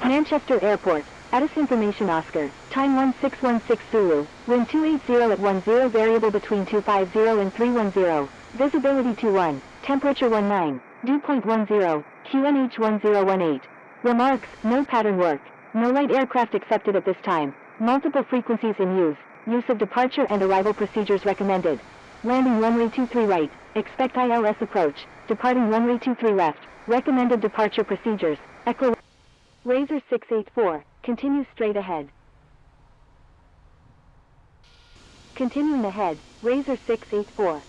Manchester Airport. Status information Oscar. Time 1616 Zulu. Wind 280 at 10 variable between 250 and 310. Visibility 21. Temperature 19. Dew point 10. QNH 1018. Remarks, no pattern work. No light aircraft accepted at this time. Multiple frequencies in use. Use of departure and arrival procedures recommended. Landing runway 23 right. Expect ILS approach. Departing runway 23 left. Recommended departure procedures. Echo Razor 684. Continue straight ahead. Continuing ahead. Razor 684.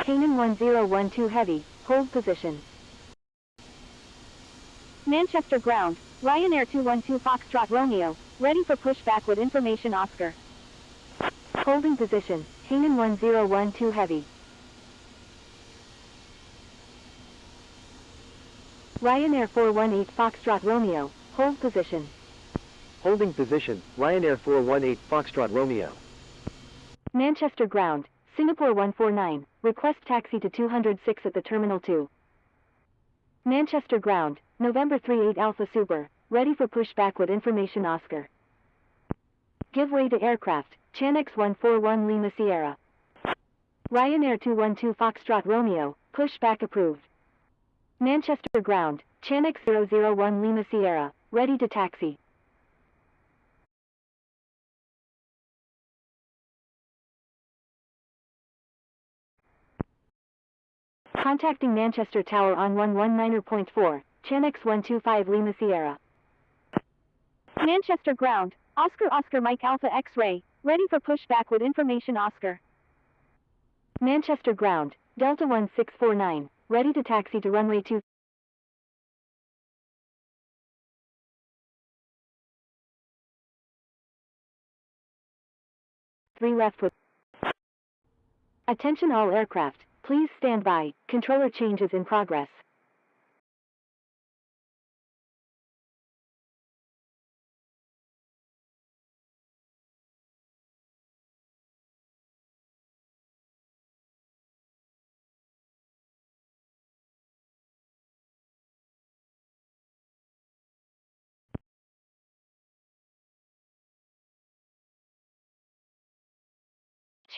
Canaan 1012 Heavy. Hold position. Manchester ground. Ryanair 212 Foxtrot Romeo. Ready for pushback with information Oscar. Holding position. Canaan 1012 Heavy. Ryanair 418 Foxtrot Romeo. Hold position. Holding position. Ryanair 418 Foxtrot Romeo. Manchester ground. Singapore 149. Request taxi to 206 at the Terminal 2. Manchester ground. November 38 Alpha Super. Ready for pushback with information Oscar. Give way to aircraft. Chanix 141 Lima Sierra. Ryanair 212 Foxtrot Romeo. Pushback approved. Manchester ground. Chanix 001 Lima Sierra. Ready to taxi. Contacting Manchester Tower on 119.4. Chanix 125 Lima Sierra. Manchester ground. Oscar Mike Alpha X-Ray. Ready for pushback with information Oscar. Manchester ground. Delta 1649. Ready to taxi to runway 23 left with. Attention all aircraft. Please stand by. Controller changes in progress.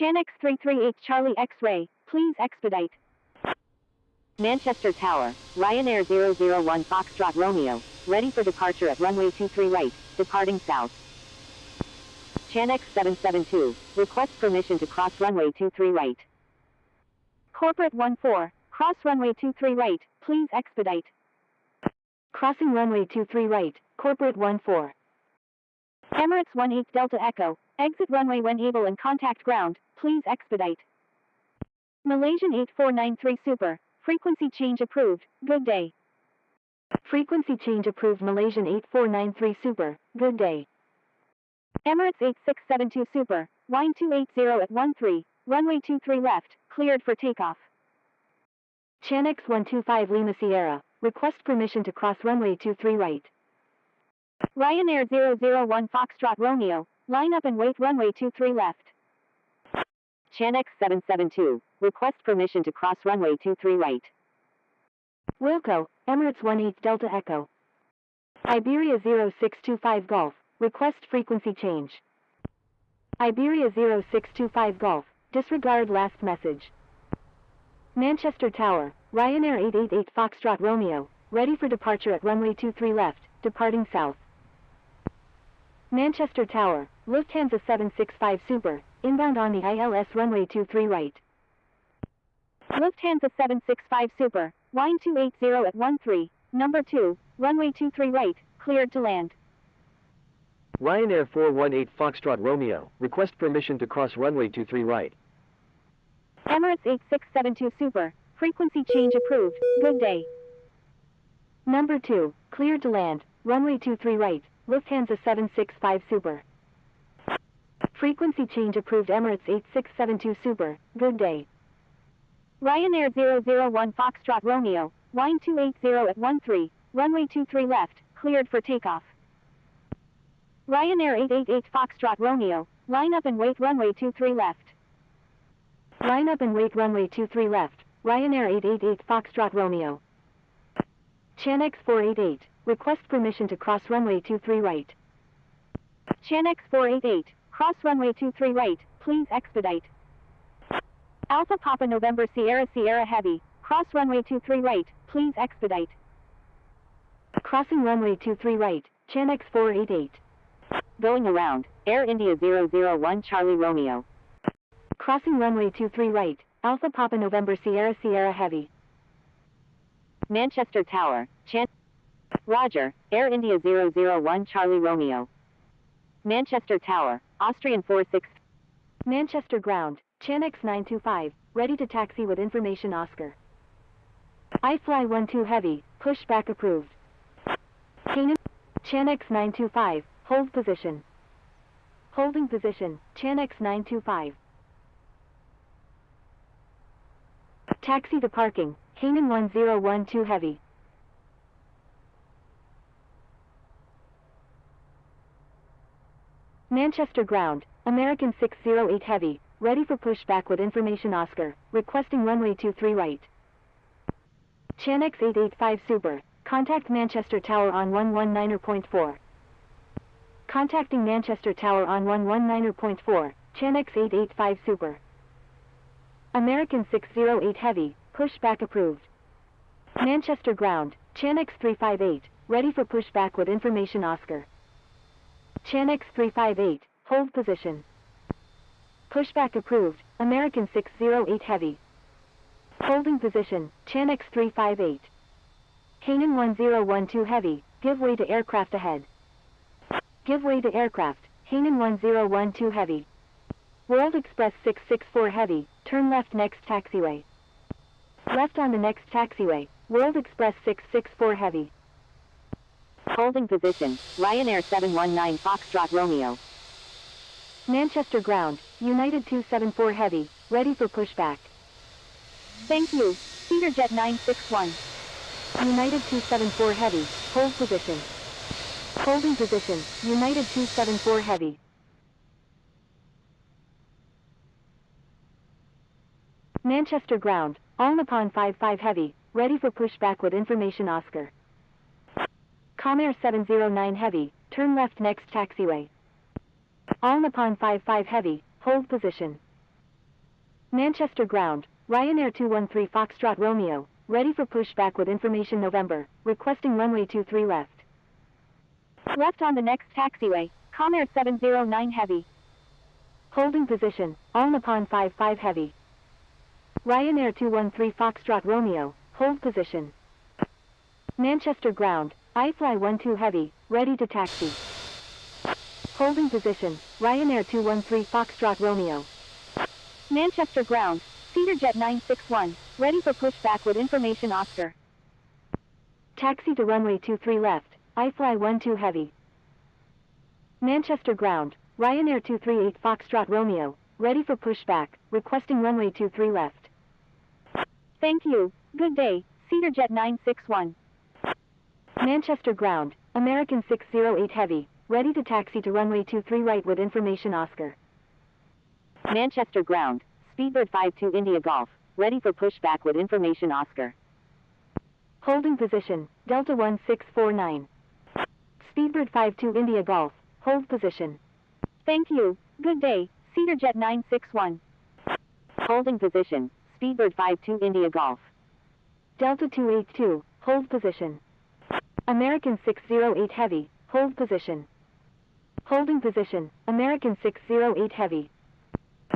Chanix 338 Charlie X-Ray, please expedite. Manchester Tower, Ryanair 001 Foxtrot Romeo, ready for departure at runway 23 right, departing south. Chanix 772, request permission to cross runway 23 right. Corporate 14, cross runway 23 right, please expedite. Crossing runway 23 right, Corporate 14. Emirates 18 Delta Echo, exit runway when able and contact ground, please expedite. Malaysian 8493 Super, frequency change approved, good day. Frequency change approved Malaysian 8493 Super, good day. Emirates 8672 Super, line 280 at 13, runway 23 left, cleared for takeoff. Chanix 125 Lima Sierra, request permission to cross runway 23 right. Ryanair 001 Foxtrot Romeo, line up and wait runway 23 left. Chanix 772, request permission to cross runway 23 right. Wilco, Emirates 18 Delta Echo. Iberia 0625 Golf, request frequency change. Iberia 0625 Golf, disregard last message. Manchester Tower, Ryanair 888 Foxtrot Romeo, ready for departure at runway 23 left, departing south. Manchester Tower, Lufthansa 765 Super, inbound on the ILS runway 23 right. Lufthansa 765 Super, line 280 at 13, number 2, runway 23 right, cleared to land. Ryanair 418 Foxtrot Romeo, request permission to cross runway 23 right. Emirates 8672 Super, frequency change approved, good day. Number 2, cleared to land, runway 23 right, Lufthansa 765 Super. Frequency change approved Emirates 8672 Super, good day. Ryanair 001 Foxtrot Romeo, line 280 at 13, runway 23 left, cleared for takeoff. Ryanair 888 Foxtrot Romeo, line up and wait runway 23 left. Line up and wait runway 23 left, Ryanair 888 Foxtrot Romeo. Chanix 488, request permission to cross runway 23 right. Chanx 488, cross runway 23 right, please expedite. Alpha Papa November Sierra Sierra Heavy, cross runway 23 right, please expedite. Crossing runway 23 right, Chanx 488. Going around, Air India 001 Charlie Romeo. Crossing runway 23 right, Alpha Papa November Sierra Sierra Heavy. Manchester Tower, Roger, Air India 001 Charlie Romeo. Manchester Tower, Austrian 46. Manchester Ground, Chanx 925, ready to taxi with information Oscar. iFly 12 Heavy, pushback approved. Canaan, Chanx 925, hold position. Holding position, Chanx 925. Taxi to parking, Canaan 1012 Heavy. Manchester Ground, American 608 Heavy, ready for pushback with information Oscar, requesting runway 23 right. Chanx 885 Super, contact Manchester Tower on 119.4. Contacting Manchester Tower on 119.4, Chanx 885 Super. American 608 Heavy, pushback approved. Manchester Ground, Chanx 358, ready for pushback with information Oscar. Chanx 358, hold position. Pushback approved, American 608 Heavy. Holding position, Chanx 358. Canaan 1012 Heavy, give way to aircraft ahead. Give way to aircraft, Canaan 1012 Heavy. World Express 664 Heavy, turn left next taxiway. Left on the next taxiway, World Express 664 Heavy. Holding position, Ryanair 719 Foxtrot Romeo. Manchester Ground, United 274 Heavy, ready for pushback. Thank you, Jet 961. United 274 Heavy, hold position. Holding position, United 274 Heavy. Manchester Ground, All Nippon 55 Heavy, ready for pushback with information Oscar. Comair 709 Heavy, turn left next taxiway. All Nippon 55 Heavy, hold position. Manchester Ground, Ryanair 213 Foxtrot Romeo, ready for pushback with information November, requesting runway 23 left. Left on the next taxiway, Comair 709 Heavy. Holding position, All Nippon 55 Heavy. Ryanair 213 Foxtrot Romeo, hold position. Manchester Ground, iFly 12 Heavy, ready to taxi. Holding position, Ryanair 213 Foxtrot Romeo. Manchester Ground, Jet 961, ready for pushback with information Oscar. Taxi to runway 23 left, iFly 12 Heavy. Manchester Ground, Ryanair 238 Foxtrot Romeo, ready for pushback, requesting runway 23 left. Thank you, good day, Jet 961. Manchester Ground, American 608 Heavy, ready to taxi to runway 23 right with information Oscar. Manchester Ground, Speedbird 52 India Golf, ready for pushback with information Oscar. Holding position, Delta 1649. Speedbird 52 India Golf, hold position. Thank you, good day, Jet 961. Holding position, Speedbird 52 India Golf. Delta 282, hold position. American 608 Heavy, hold position. Holding position, American 608 Heavy.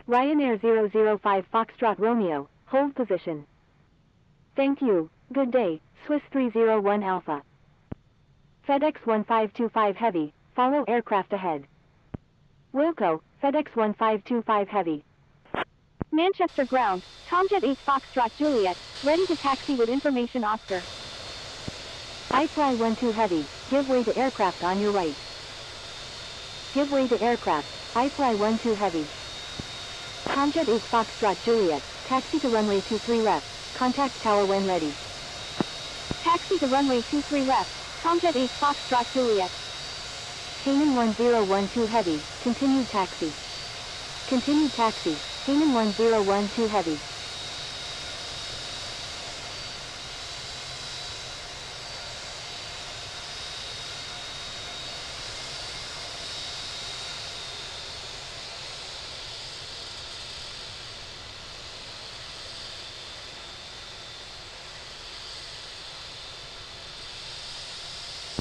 Ryanair 005 Foxtrot Romeo, hold position. Thank you, good day, Swiss 301 Alpha. FedEx 1525 Heavy, follow aircraft ahead. Wilco, FedEx 1525 Heavy. Manchester Ground, Tomjet 8 Foxtrot Juliet, ready to taxi with information Oscar. iFly 12 Heavy, give way to aircraft on your right. Give way to aircraft, iFly 12 Heavy. Tomjet 8 Foxtrot Juliet, taxi to runway 23 left, contact tower when ready. Taxi to runway 23 left, Tomjet 8 Foxtrot Juliet. Canaan 1012 Heavy, continued taxi. Continued taxi, Canaan 1012 Heavy.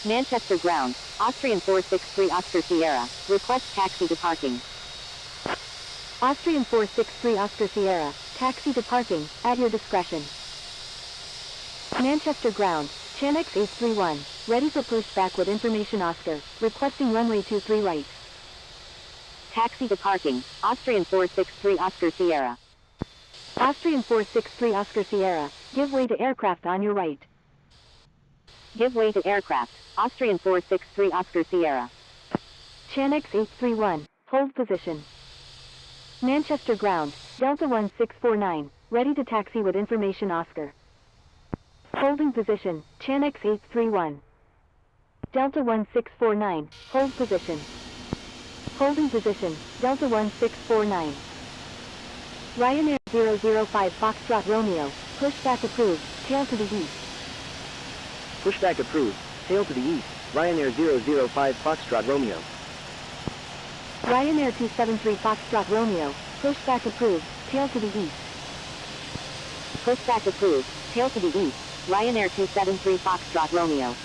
Manchester ground, Austrian 463 Oscar Sierra, request taxi to parking. Austrian 463 Oscar Sierra, taxi to parking, at your discretion. Manchester ground, Chanex 831, ready for pushback with information Oscar, requesting runway 23 right. Taxi to parking, Austrian 463 Oscar Sierra. Austrian 463 Oscar Sierra, give way to aircraft on your right. Give way to aircraft, Austrian 463 Oscar Sierra. Chanex 831, hold position. Manchester ground, Delta 1649, ready to taxi with information Oscar. Holding position, Chanex 831. Delta 1649, hold position. Holding position, Delta 1649. Ryanair 005 Foxtrot Romeo, pushback approved, tail to the east. Pushback approved, tail to the east, Ryanair 005 Foxtrot Romeo. Ryanair 273 Foxtrot Romeo, pushback approved, tail to the east. Pushback approved, tail to the east, Ryanair 273 Foxtrot Romeo.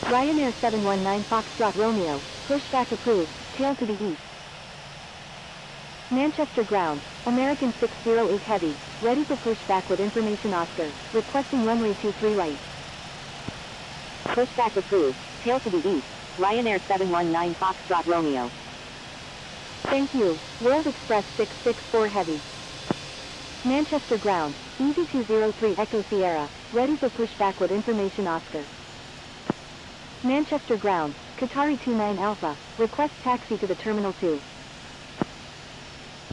Ryanair 719 Foxtrot Romeo, pushback approved, tail to the east. Manchester ground, American 608 Heavy, ready for pushback with information Oscar, requesting runway 23 right. Pushback approved, tail to the east, Ryanair 719 Foxtrot Romeo. Thank you, World Express 664 Heavy. Manchester ground, Easy 203 Echo Sierra, ready for pushback with information Oscar. Manchester ground, Qatari 29 Alpha, request taxi to the Terminal 2.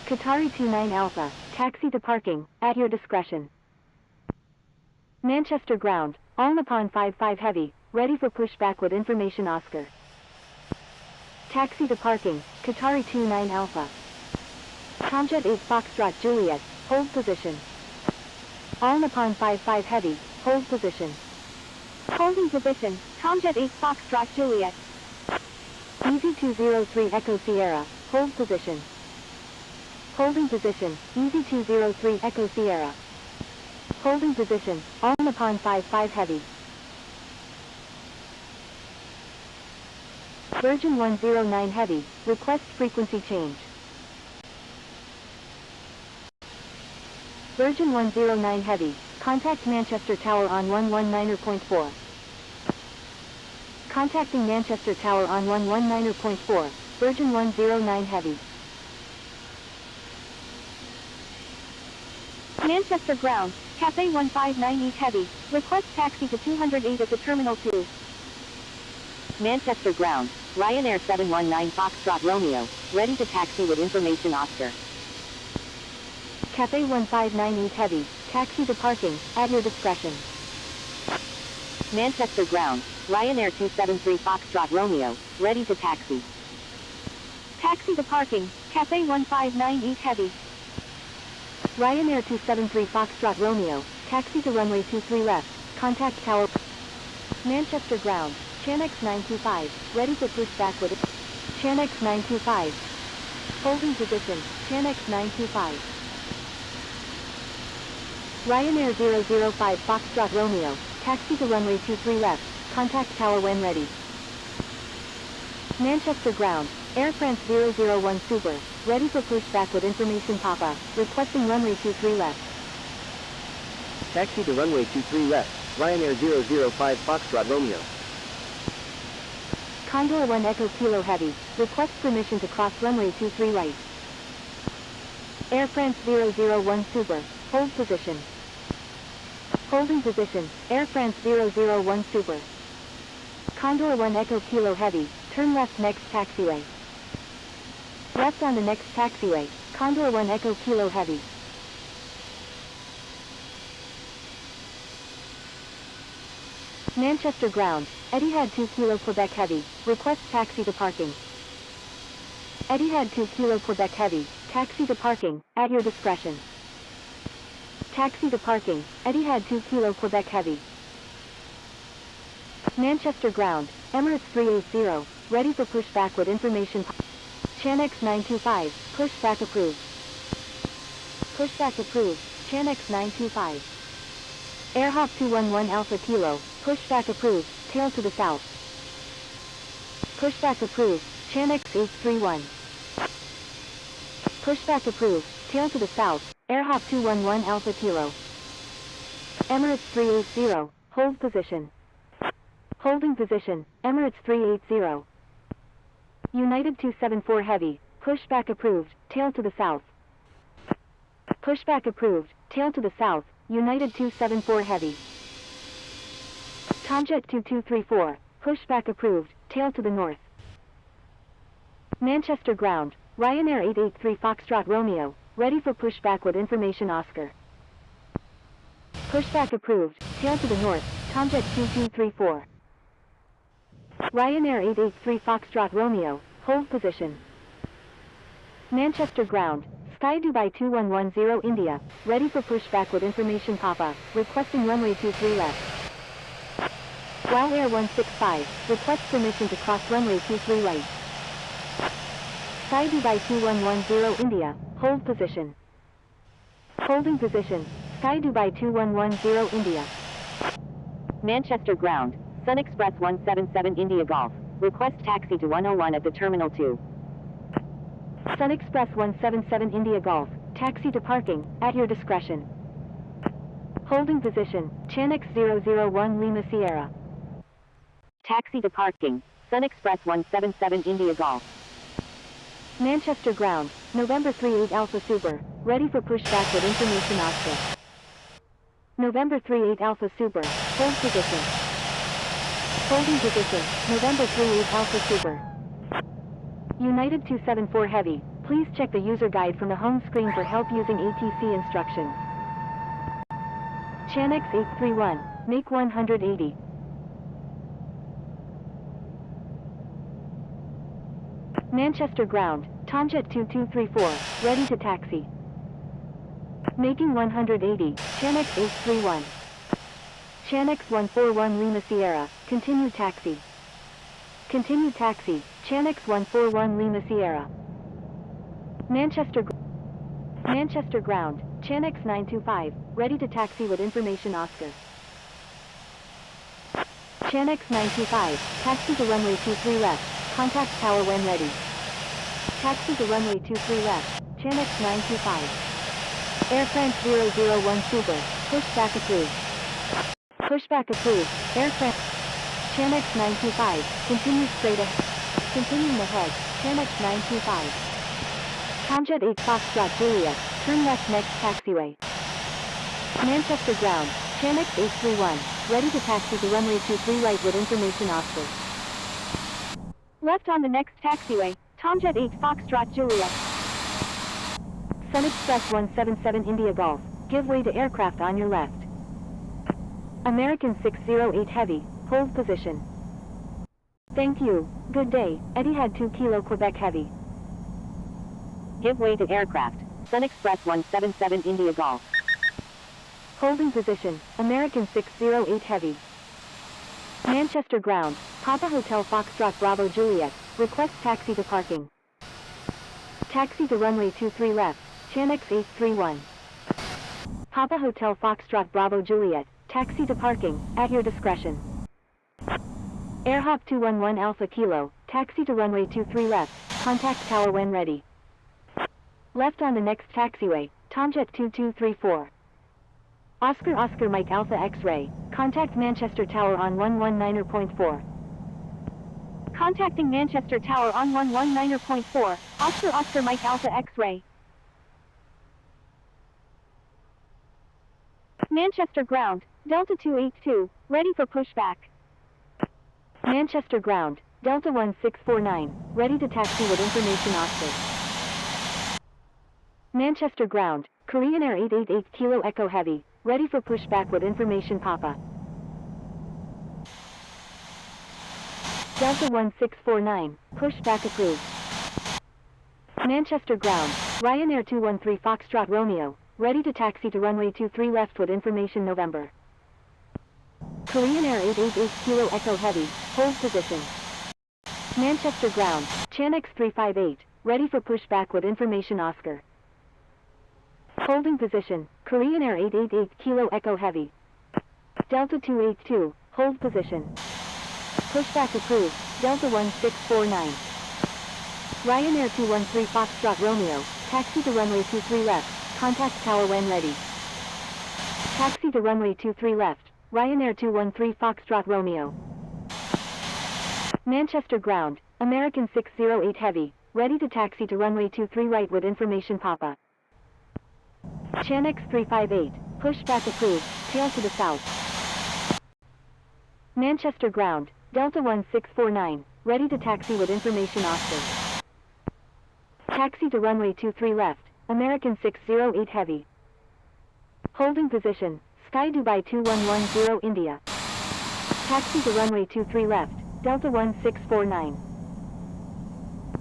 Qatari 29 Alpha, taxi to parking, at your discretion. Manchester ground, All Nippon 55 Heavy, ready for pushback with information Oscar. Taxi to parking, Qatari 29 Alpha. Tomjet 8 Foxtrot Juliet, hold position. All Nippon 55 Heavy, hold position. Holding position, Tomjet 8 Foxtrot Juliet. Easy 203 Echo Sierra, hold position. Holding position, Easy 203 Echo Sierra. Holding position, All Nippon 55 Heavy. Virgin 109 Heavy, request frequency change. Virgin 109 Heavy, contact Manchester Tower on 119.4. Contacting Manchester Tower on 119.4, Virgin 109 Heavy. Manchester ground, Cathay 159 East Heavy, request taxi to 208 at the Terminal 2. Manchester ground, Ryanair 719 Foxtrot Romeo, ready to taxi with information Oscar. Cathay 159 East Heavy, taxi to parking, at your discretion. Manchester ground, Ryanair 273 Foxtrot Romeo, ready to taxi. Taxi to parking, Cathay 159 East Heavy. Ryanair 273 Foxtrot Romeo, taxi to runway 23 left, contact tower. Manchester ground, Chanex 925, ready for pushback with Chanex 925. Holding position, Chanex 925. Ryanair 005 Foxtrot Romeo, taxi to runway 23 left, contact tower when ready. Manchester ground, Air France 001 Super, ready for pushback with information Papa, requesting runway 23 left. Taxi to runway 23 left, Ryanair 005 Foxtrot Romeo. Condor 1 Echo Kilo Heavy, request permission to cross runway 23 right. Air France 001 Super, hold position. Holding position, Air France 001 Super. Condor 1 Echo Kilo Heavy, turn left next taxiway. Left on the next taxiway, Condor 1 Echo Kilo Heavy. Manchester ground, Etihad 2 Kilo Quebec Heavy, request taxi to parking. Etihad 2 Kilo Quebec Heavy, taxi to parking, at your discretion. Taxi to parking, Etihad 2 Kilo Quebec Heavy. Manchester ground, Emirates 380, ready for pushback with information. Chanex 925, pushback approved. Pushback approved, Chanex 925. Airhop 211 Alpha Kilo, pushback approved, tail to the south. Pushback approved, Channel 831. Pushback approved, tail to the south, AirHop 211 Alpha Kilo. Emirates 380, hold position. Holding position, Emirates 380. United 274 Heavy, pushback approved, tail to the south. Pushback approved, tail to the south, United 274 Heavy. Tomjet 2234, pushback approved, tail to the north. Manchester ground, Ryanair 883 Foxtrot Romeo, ready for pushback with information Oscar. Pushback approved, tail to the north, Tomjet 2234. Ryanair 883 Foxtrot Romeo, hold position. Manchester ground, Sky Dubai 2110 India, ready for pushback with information Papa, requesting runway 23 left. Wow Air 165, request permission to cross runway 23 right. Sky Dubai 2110 India, hold position. Holding position, Sky Dubai 2110 India. Manchester ground, Sun Express 177 India Golf, request taxi to 101 at the Terminal 2. Sun Express 177 India Golf, taxi to parking, at your discretion. Holding position, Channel 001 Lima Sierra. Taxi to parking, Sun Express 177 India Golf. Manchester ground, November 38 Alpha Super, ready for pushback with information Oscar. November 38 Alpha Super, hold position. Holding position, November 38 Alpha Super. United 274 Heavy, please check the user guide from the home screen for help using ATC instructions. Channel 831, make 180. Manchester ground, Tomjet 2234, ready to taxi. Making 180, Channel 831. Channel 141 Lima Sierra, continue taxi. Continue taxi, Channel 141 Lima Sierra. Manchester ground, Channel 925, ready to taxi with information Oscar. Channel 925, taxi to runway 23 left, contact tower when ready. Taxi to runway 23 left, Channel 925. Air France 001 Super, pushback approved. Pushback approved, Air France. Channel 925, continue straight ahead. Continuing ahead, Channel 925. Tomjet 8 Foxtrot Juliet, turn left next taxiway. Manchester ground, Channel 831, ready to taxi to runway 23 right with information Oscar. Left on the next taxiway, Tomjet 8 Foxtrot Juliet. Sun Express 177 India Golf, give way to aircraft on your left. American 608 Heavy, hold position. Thank you, good day, Etihad 2 Kilo Quebec Heavy. Give way to aircraft, Sun Express 177 India Golf. Holding position, American 608 Heavy. Manchester ground, Papa Hotel Foxtrot Bravo Juliet, request taxi to parking. Taxi to runway 23 left, Channel 831. Papa Hotel Foxtrot Bravo Juliet, taxi to parking, at your discretion. AirHop 211 Alpha Kilo, taxi to runway 23 left, contact tower when ready. Left on the next taxiway, Tomjet 2234. Oscar Mike Alpha X-Ray, contact Manchester Tower on 119.4. Contacting Manchester Tower on 119.4, Oscar Mike Alpha X-Ray. Manchester ground, Delta 282, ready for pushback. Manchester ground, Delta 1649, ready to taxi with information Oscar. Manchester ground, Korean Air 888 Kilo Echo Heavy, ready for pushback with information Papa. Delta 1649, pushback approved. Manchester ground, Ryanair 213 Foxtrot Romeo, ready to taxi to runway 23 left with information November. Korean Air 888 Kilo Echo Heavy, hold position. Manchester ground, Channel 358, ready for pushback with information Oscar. Holding position, Korean Air 888 Kilo Echo Heavy. Delta 282, hold position. pushback approved, Delta 1649. Ryanair 213 Foxtrot Romeo, taxi to runway 23 left, contact tower when ready. Taxi to runway 23 left, Ryanair 213 Foxtrot Romeo. Manchester ground, American 608 Heavy, ready to taxi to runway 23 right with information Papa. Chanex 358, pushback approved, tail to the south. Manchester ground, Delta 1649, ready to taxi with information Oscar. Taxi to runway 23 left, American 608 Heavy. Holding position, Sky Dubai 2110 India. Taxi to runway 23 left, Delta 1649.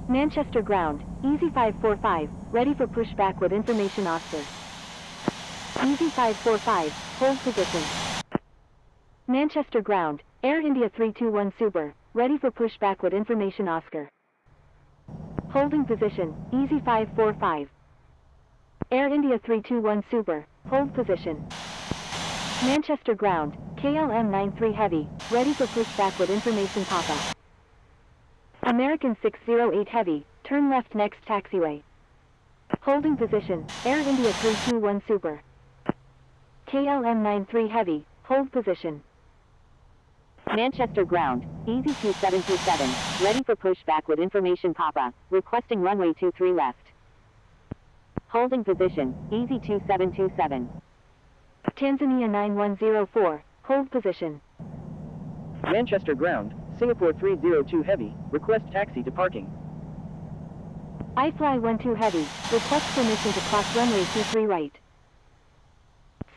Manchester ground, Easy 545, ready for pushback with information Oscar. Easy 545, hold position. Manchester ground, Air India 321 Super, ready for pushback with information Oscar. Holding position, Easy 545. Air India 321 Super, hold position. Manchester ground, KLM 93 Heavy, ready for pushback with information Papa. American 608 Heavy, turn left next taxiway. Holding position, Air India 321 Super. KLM 93 Heavy, hold position. Manchester ground, Easy 2727, ready for pushback with information Papa, requesting runway 23 left. Holding position, Easy 2727. Tanzania 9104, hold position. Manchester ground, Singapore 302 Heavy, request taxi to parking. iFly 12 Heavy, request permission to cross runway 23 right.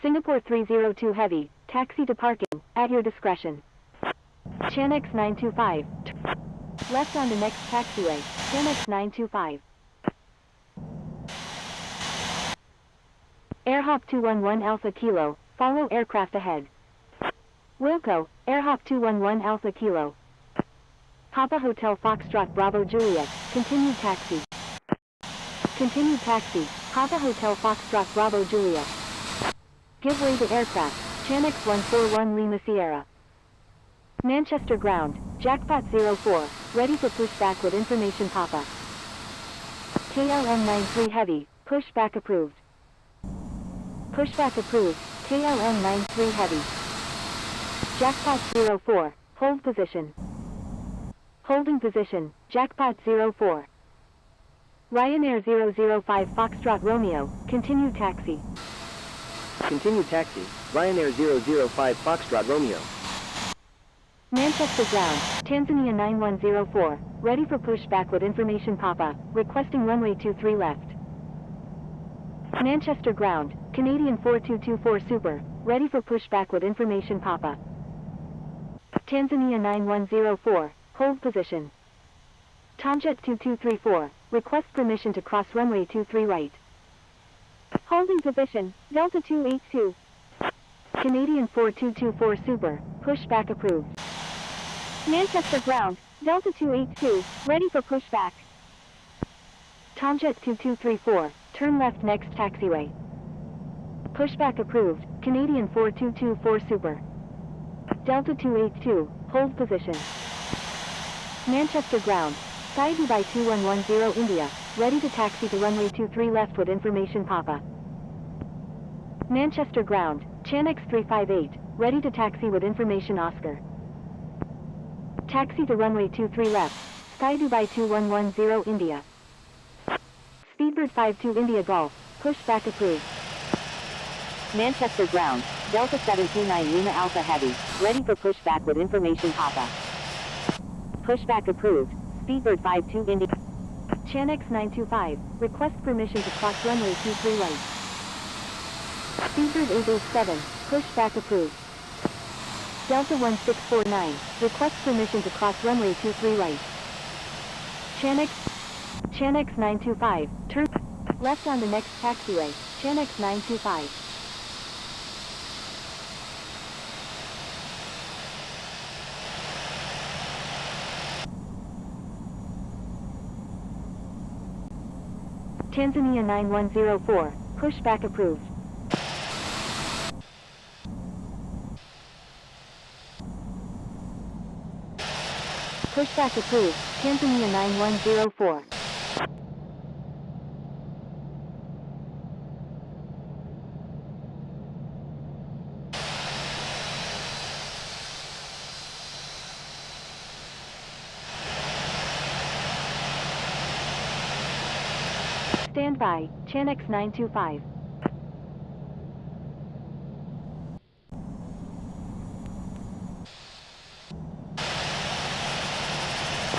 Singapore 302 Heavy, taxi to parking, at your discretion. Chanex 925, left on the next taxiway, Chanex 925. Airhop 211 Alpha Kilo, follow aircraft ahead. Wilco, Airhop 211 Alpha Kilo. Papa Hotel Foxtrot Bravo Juliet, continued taxi. Continued taxi, Papa Hotel Foxtrot Bravo Juliet. Give way to aircraft, Chanex 141 Lima Sierra. Manchester ground, Jackpot 04, ready for pushback with information Papa. KLM 93 Heavy, pushback approved. Pushback approved, KLM 93 Heavy. Jackpot 04, hold position. Holding position, Jackpot 04. Ryanair 005 Foxtrot Romeo, continue taxi. Continue taxi, Ryanair 005 Foxtrot Romeo. Manchester ground, Tanzania 9104, ready for pushback with information Papa, requesting runway 23 left. Manchester ground, Canadian 4224 Super, ready for pushback with information Papa. Tanzania 9104, hold position. Tomjet 2234, request permission to cross runway 23 right. Holding position, Delta 282. Canadian 4224 Super, pushback approved. Manchester ground, Delta 282, ready for pushback. Tomjet 2234, turn left next taxiway. Pushback approved, Canadian 4224 Super. Delta 282, hold position. Manchester ground, Sky Dubai 2110 India, ready to taxi to runway 23 left with information Papa. Manchester ground, Chanex 358, ready to taxi with information Oscar. Taxi to runway 23 left, Sky Dubai 2110 India. Speedbird 52 India Golf, pushback approved. Manchester ground, Delta 729 Lima Alpha Heavy, ready for pushback with information Papa. Pushback approved, Speedbird 52 India. Chanex 925, request permission to cross runway 23 right. Speedbird 887, pushback approved. Delta 1649, request permission to cross runway 23 right. Chanex 925, turn left on the next taxiway, Chanex 925. Tanzania 9104, pushback approved. Pushback approved. Tanzania 9104. Stand by, Chanex 925.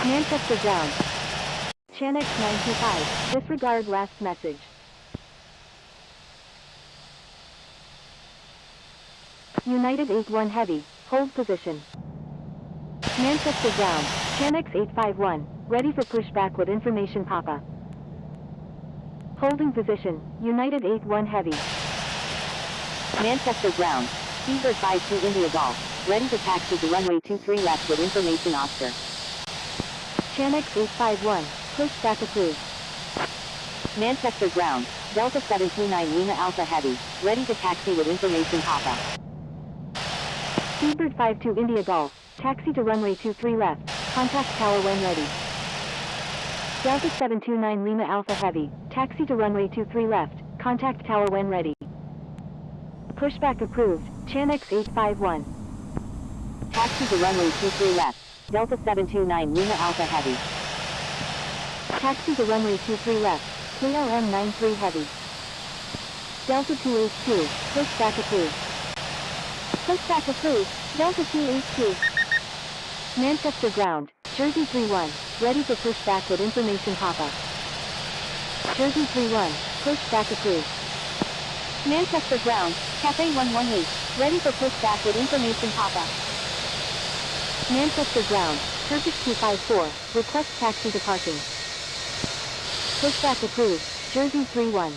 Manchester ground. Chanex 925, disregard last message. United 81 heavy, hold position. Manchester ground, Chanex 851, ready for pushback with information Papa. Holding position, United 81 heavy. Manchester ground, Fever 52 India Golf, ready to taxi to runway 23 left with information Oscar. Chanex 851, pushback approved. Manchester ground, Delta 729 Lima Alpha Heavy, ready to taxi with information Papa. Seabird 52 India Golf, taxi to runway 23 left, contact tower when ready. Delta 729 Lima Alpha Heavy, taxi to runway 23 left, contact tower when ready. Pushback approved, Chanex 851. Taxi to runway 23 left, Delta 729 Lima Alpha Heavy. Taxi to runway 23 left, KLM 93 Heavy. Delta 282, pushback approved. Pushback approved, Delta 282. Manchester ground, Jersey 31, ready for pushback with information Papa. Jersey 31, pushback approved. Manchester ground, Cathay 118, ready for pushback with information Papa. Manchester ground, Turkish 254, request taxi to parking. Pushback approved, Jersey 31.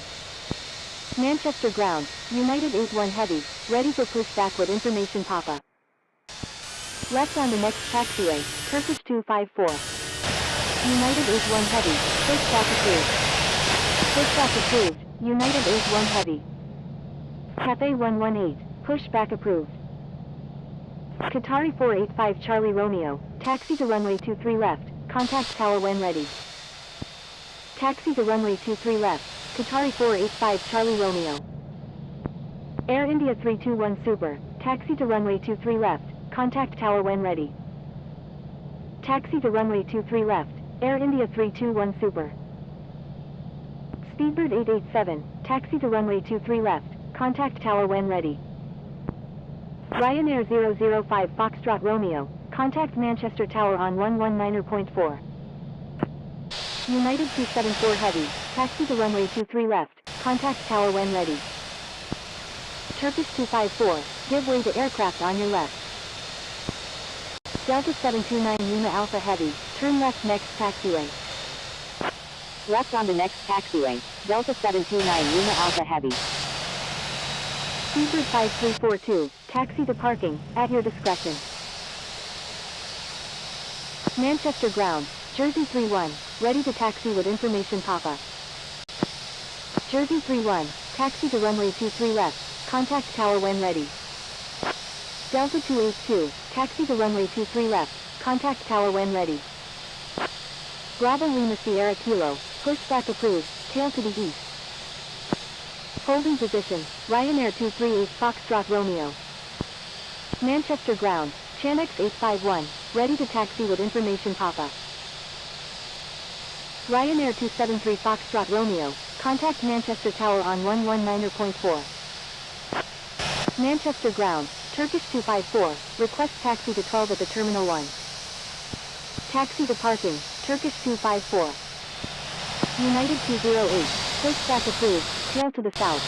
Manchester ground, United 81 heavy, ready for pushback with information Papa. Left on the next taxiway, Turkish 254. United 81 heavy, pushback approved. Pushback approved, United 81 heavy. Cathay 118, pushback approved. Qatari 485 Charlie Romeo, taxi to runway 23 left, contact tower when ready. Taxi to runway 23 left, Qatari 485 Charlie Romeo. Air India 321 Super, taxi to runway 23 left, contact tower when ready. Taxi to runway 23 left, Air India 321 Super. Speedbird 887, taxi to runway 23 left, contact tower when ready. Ryanair 005 Foxtrot Romeo, contact Manchester Tower on 119.4. United 274 Heavy, taxi to runway 23 left, contact tower when ready. Turkish 254, give way to aircraft on your left. Delta 729 Lima Alpha Heavy, turn left next taxiway. Left on the next taxiway, Delta 729 Lima Alpha Heavy. Seabird 5342, taxi to parking, at your discretion. Manchester ground, Jersey 31, ready to taxi with information Papa. Jersey 31, taxi to runway 23 left, contact tower when ready. Delta 282, taxi to runway 23 left, contact tower when ready. Bravo Lima Sierra Kilo, pushback approved, tail to the east. Holding position, Ryanair 238 Foxtrot Romeo. Manchester ground, Chanex 851, ready to taxi with information Papa. Ryanair 273 Foxtrot Romeo, contact Manchester Tower on 119.4. Manchester ground, Turkish 254, request taxi to 12 at the Terminal 1. Taxi to parking, Turkish 254. United 208, pushback approved, tail to the south.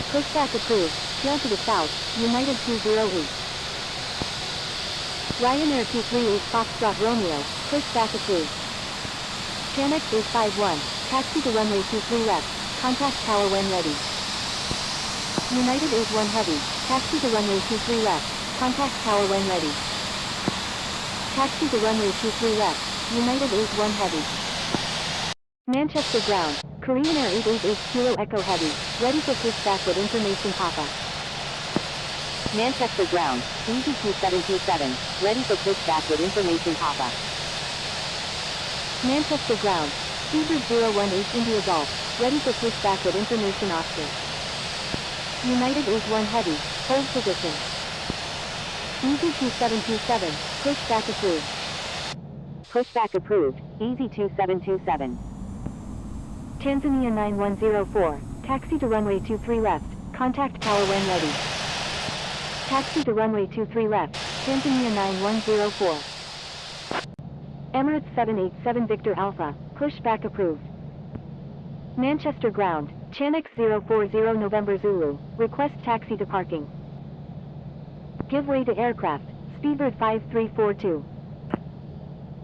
Pushback approved, tail to the south, United 208. Ryanair 238 Foxtrot Romeo, pushback approved. Chanex 851, taxi to runway 23 left, contact tower when ready. United 81 Heavy, taxi to runway 23 left, contact tower when ready. Taxi to runway 23 left, United 81 Heavy. Manchester ground, Korean Air 888 Kilo Echo Heavy, ready for pushback with information Papa. Manchester ground, Easy 2727, ready for pushback with information pop-up. Manchester ground, Speedbird 018 India Golf, ready for pushback with information Oscar. United 81 Heavy, hold position. Easy 2727, pushback approved. Pushback approved, Easy 2727. Tanzania 9104, taxi to runway 23 left, contact tower when ready. Taxi to runway 23 left, Tanzania 9104. Emirates 787 Victor Alpha, pushback approved. Manchester ground, Chanex 040 November Zulu, request taxi to parking. Give way to aircraft, Speedbird 5342.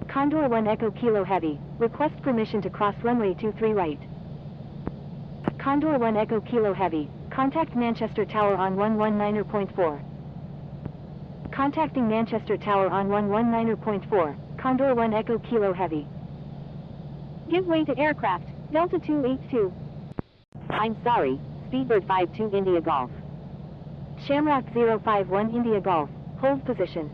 Condor 1 Echo Kilo Heavy, request permission to cross runway 23 right. Condor 1 Echo Kilo Heavy, contact Manchester Tower on 119.4. Contacting Manchester Tower on 119.4, Condor 1 Echo Kilo Heavy. Give way to aircraft, Delta 282. I'm sorry, Speedbird 52 India Golf. Shamrock 051 India Golf, hold position.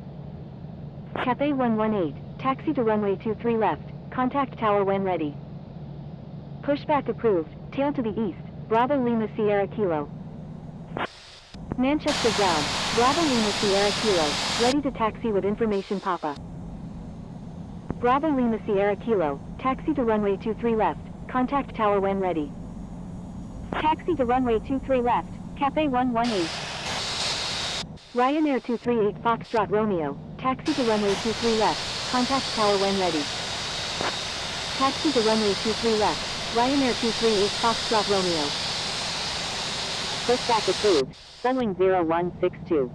Cathay 118, taxi to runway 23 left, contact tower when ready. Pushback approved, tail to the east, Bravo Lima Sierra Kilo. Manchester ground, Bravo Lima Sierra Kilo, ready to taxi with information Papa. Bravo Lima Sierra Kilo, taxi to runway 23 left, contact tower when ready. Taxi to runway 23 left, Cathay 118. Ryanair 238 Foxtrot Romeo, taxi to runway 23 left, contact tower when ready. Taxi to runway 23 left, Ryanair 238 Foxtrot Romeo. Pushback approved, Sunwing 0162.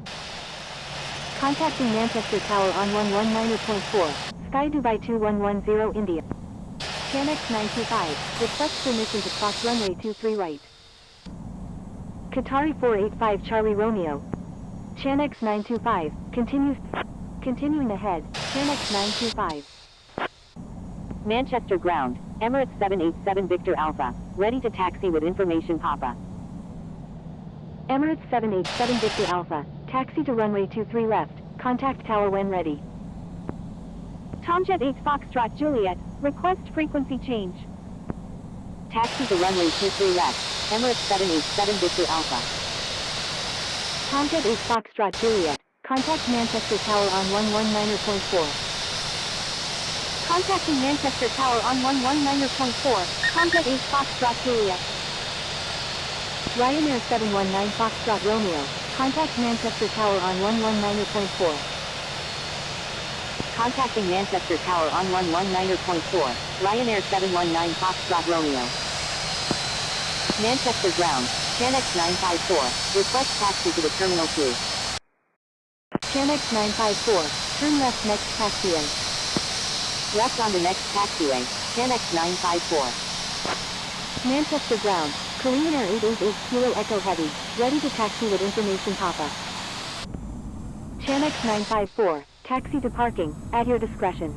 Contacting Manchester Tower on 119.4, Sky Dubai 2110 India. Chanex 925, request permission to cross runway 23 right. Qatari 485 Charlie Romeo. Chanex 925, continuing ahead, Chanex 925. Manchester ground, Emirates 787 Victor Alpha, ready to taxi with information Papa. Emirates 787 Victor Alpha, taxi to runway 23 left, contact tower when ready. Tomjet 8 Foxtrot Juliet, request frequency change. Taxi to runway 23 left, Emirates 787 Victor Alpha. Tomjet 8 Foxtrot Juliet, contact Manchester Tower on 119.4. Contacting Manchester Tower on 119.4, Tomjet 8 Foxtrot Juliet. Ryanair 719 Foxtrot Romeo, contact Manchester Tower on 119.4. Contacting Manchester Tower on 119.4, Ryanair 719 Foxtrot Romeo. Manchester ground, Chanex 954, request taxi to the Terminal 2. Chanex 954, turn left next taxiway. Left on the next taxiway, Chanex 954. Manchester ground, Korean Air 888 Kilo Echo Heavy, ready to taxi with information Papa. Chanex 954, taxi to parking, at your discretion.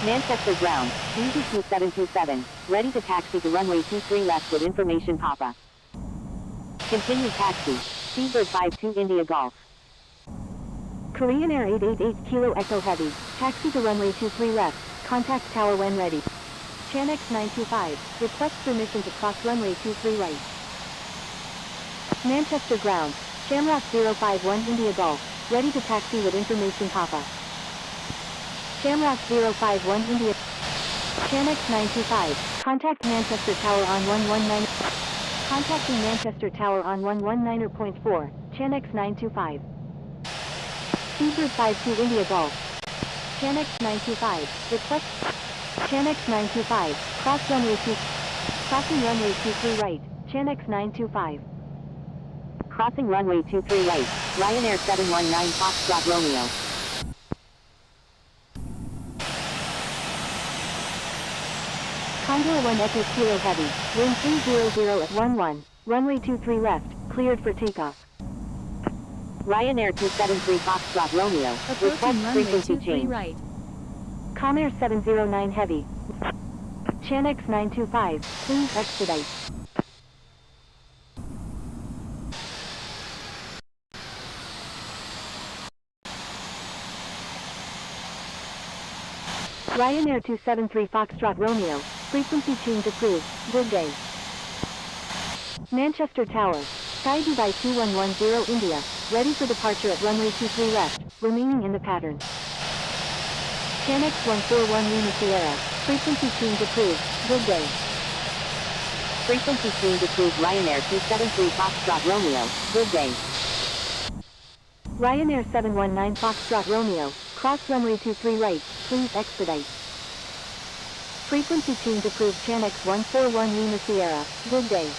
Manchester ground, Easy 2727, ready to taxi to runway 23 left with information Papa. Continue taxi, Speedbird 52 India Golf. Korean Air 888 Kilo Echo Heavy, taxi to runway 23 left, contact tower when ready. Chanex 925, request permission to cross runway 23 right. Manchester ground, Shamrock 051 India Golf, ready to taxi with information Papa. Shamrock 051 India. Chanex 925, contact Manchester Tower on 119. Contacting Manchester Tower on 119.4, Chanex 925. Speedbird 52 India Golf. Chanex 925, request. Chanex 925, cross runway 2. Crossing runway 23 right, Chanex 925. Crossing runway 23 right, Ryanair 719 Foxtrot Romeo. Condor 1 Echo Kilo Heavy, wind 300 at 11, runway 23 left, cleared for takeoff. Ryanair 273 Foxtrot Romeo, request frequency change. Right. Comair 709 Heavy. Chanex 925, please expedite. Ryanair 273 Foxtrot Romeo, frequency change approved, good day. Manchester Tower, Sky Dubai 2110 India, ready for departure at runway 23 left, remaining in the pattern. Chanex 141 Lima Sierra, frequency change approved, good day. Frequency change approved Ryanair 273 Foxtrot Romeo, good day. Ryanair 719 Foxtrot Romeo, cross runway 23 right, please expedite. Frequency change approved Chanex 141 Lima Sierra, good day.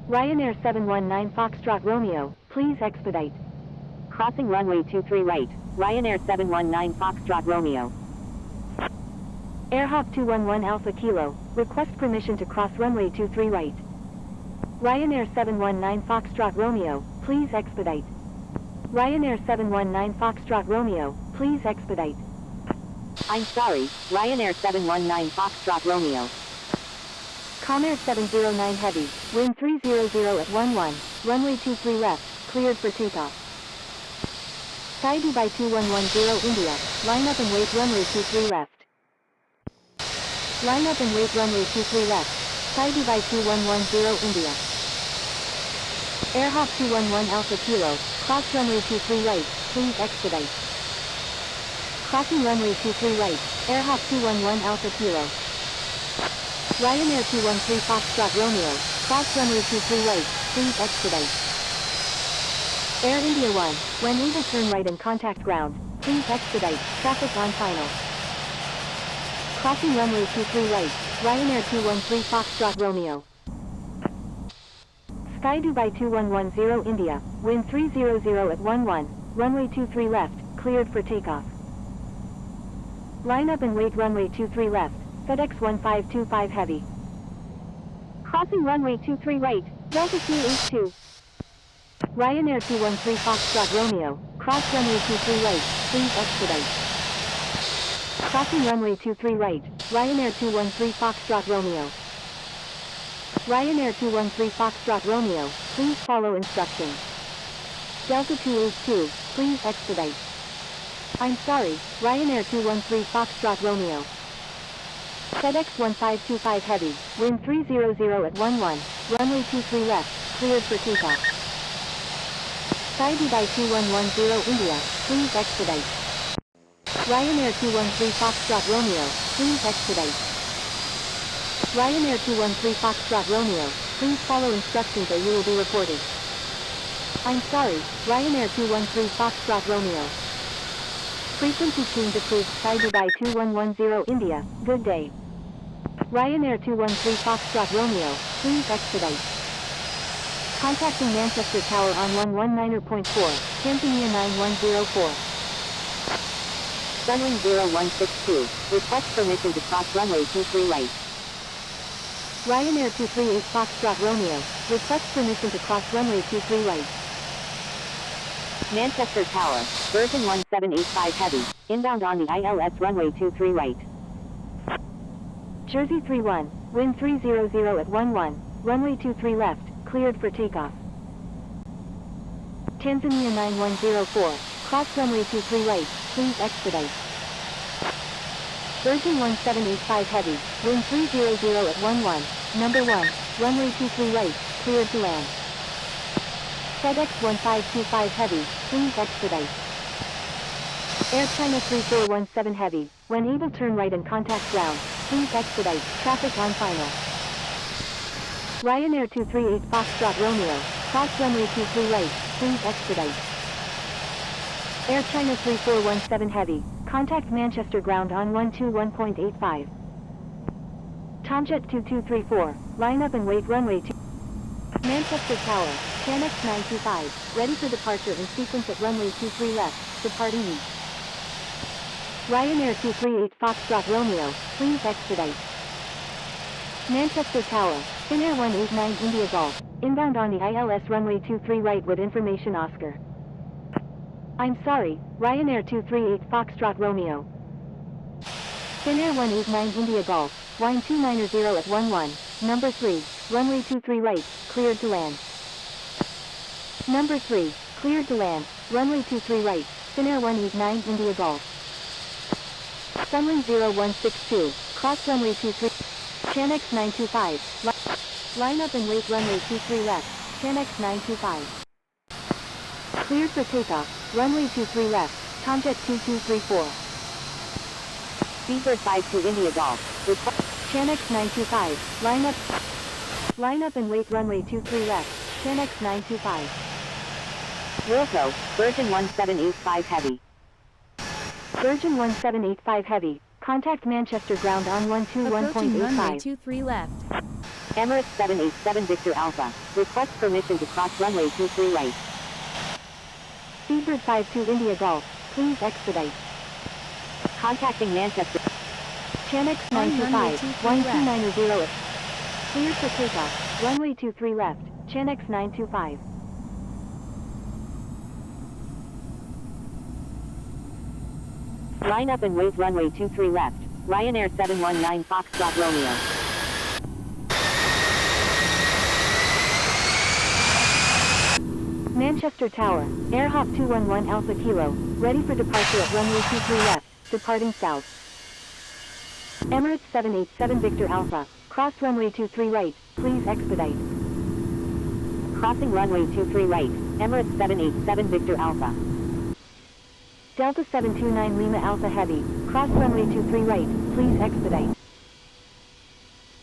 Ryanair 719 Foxtrot Romeo, please expedite. Crossing runway 23 right, Ryanair 719 Foxtrot Romeo. AirHop 211 Alpha Kilo, request permission to cross runway 23 right. Ryanair 719 Foxtrot Romeo, please expedite. Ryanair 719 Foxtrot Romeo, please expedite. I'm sorry, Ryanair 719 Foxtrot Romeo. Comair 709 Heavy, wind 300 at 11, runway 23 left, cleared for takeoff. Sky Dubai 2110 India, line up and wait runway 23 left. Line up and wait runway 23 left, Sky Dubai 2110 India. AirHop 211 Alpha Kilo, cross runway 23 right, please expedite. Crossing runway 23 right, AirHop 211 Alpha Kilo. Ryanair 213 Foxtrot Romeo, cross runway 23 right, please expedite. Air India 1, when able turn right and contact ground, please expedite, traffic on final. Crossing runway 23 right, Ryanair 213 Foxtrot Romeo. Sky Dubai 2110 India, wind 300 at 11, runway 23 left, cleared for takeoff. Line up and wait runway 23 left, FedEx 1525 Heavy. Crossing runway 23 right, Delta 282. Ryanair 213 Foxtrot Romeo, cross runway 23 right, please expedite. Crossing runway 23 right, Ryanair 213 Foxtrot Romeo. Ryanair 213 Foxtrot Romeo, please follow instructions. Delta 282, please expedite. I'm sorry, Ryanair 213 Foxtrot Romeo. FedEx 1525 Heavy, wind 300 at 11, runway 23 left, cleared for takeoff. Sky Dubai 2110 India, please expedite. Ryanair 213 Foxtrot Romeo, please expedite. Ryanair 213 Foxtrot Romeo, please follow instructions or you will be reported. I'm sorry, Ryanair 213 Foxtrot Romeo. Frequency change approved Sky Dubai 2110 India, good day. Ryanair 213 Foxtrot Romeo, please expedite. Contacting Manchester Tower on 119.4, Tanzania 9104. Sunwing 0162, request permission to cross runway 23 right. Ryanair 238 Foxtrot Romeo, request permission to cross runway 23 right. Manchester Tower, version 1785 Heavy, inbound on the ILS runway 23 right. Jersey 31, wind 300 at 11, runway 23 left, cleared for takeoff. Tanzania 9104, cross runway 23 right, please expedite. Version 1785 Heavy, wind 300 at 11, number 1, runway 23 right, cleared to land. FedEx 1525 Heavy, please expedite. Air China 3417 Heavy, when able turn right and contact ground, please expedite, traffic on final. Ryanair 238 Foxtrot Romeo, cross runway 23 right, please expedite. Air China 3417 Heavy, contact Manchester ground on 121.85. Tomjet 2234, line up and wait runway 2. Manchester Tower, Chanex 925, ready for departure in sequence at runway 23 left, departing east. Ryanair 238 Foxtrot Romeo, please expedite. Manchester Tower, Finnair 189 India Golf, inbound on the ILS runway 23 right with information Oscar. I'm sorry, Ryanair 238 Foxtrot Romeo. Finnair 189 India Golf, wind 290 at 11, number 3, runway 23 right, cleared to land. Number 3, cleared to land, runway 23 right, Finnair 189 India Golf. Sunwing 0162, cross runway 23, Chanex 925, line up and wait runway 23 left, Chanex 925. Cleared for takeoff, runway 23 left, Tomjet 2234. Speedbird 52 India Golf, Chanex 925, line up and wait runway 23 left, Chanex 925. Wilco, Virgin 1785 Heavy. Virgin 1785 Heavy, contact Manchester ground on 121.85. Approaching runway 23 left. Emirates 787 Victor Alpha, request permission to cross runway 23 right. Speedbird 52 India Golf, please expedite. Contacting Manchester. Chanex 925, 1290. Cleared for takeoff, runway 23 left, Chanex 925. Line up and wait runway 23 left, Ryanair 719 Foxtrot Romeo. Manchester Tower, Airhop 211 Alpha Kilo, ready for departure at runway 23 left, departing south. Emirates 787 Victor Alpha, cross runway 23 right, please expedite. Crossing runway 23 right, Emirates 787 Victor Alpha. Delta 729 Lima Alpha Heavy, cross runway 23 right, please expedite.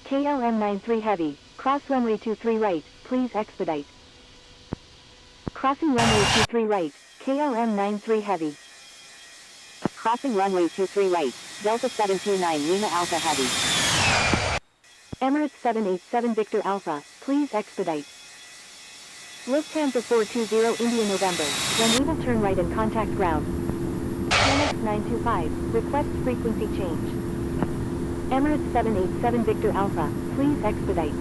KLM 93 Heavy, cross runway 23 right, please expedite. Crossing runway 23 right, KLM 93 Heavy. Crossing runway 23 right, Delta 729 Lima Alpha Heavy. Emirates 787 Victor Alpha, please expedite. Lufthansa 420 India November, when we will turn right and contact ground. Chanex 925, request frequency change. Emirates 787 Victor Alpha, please expedite.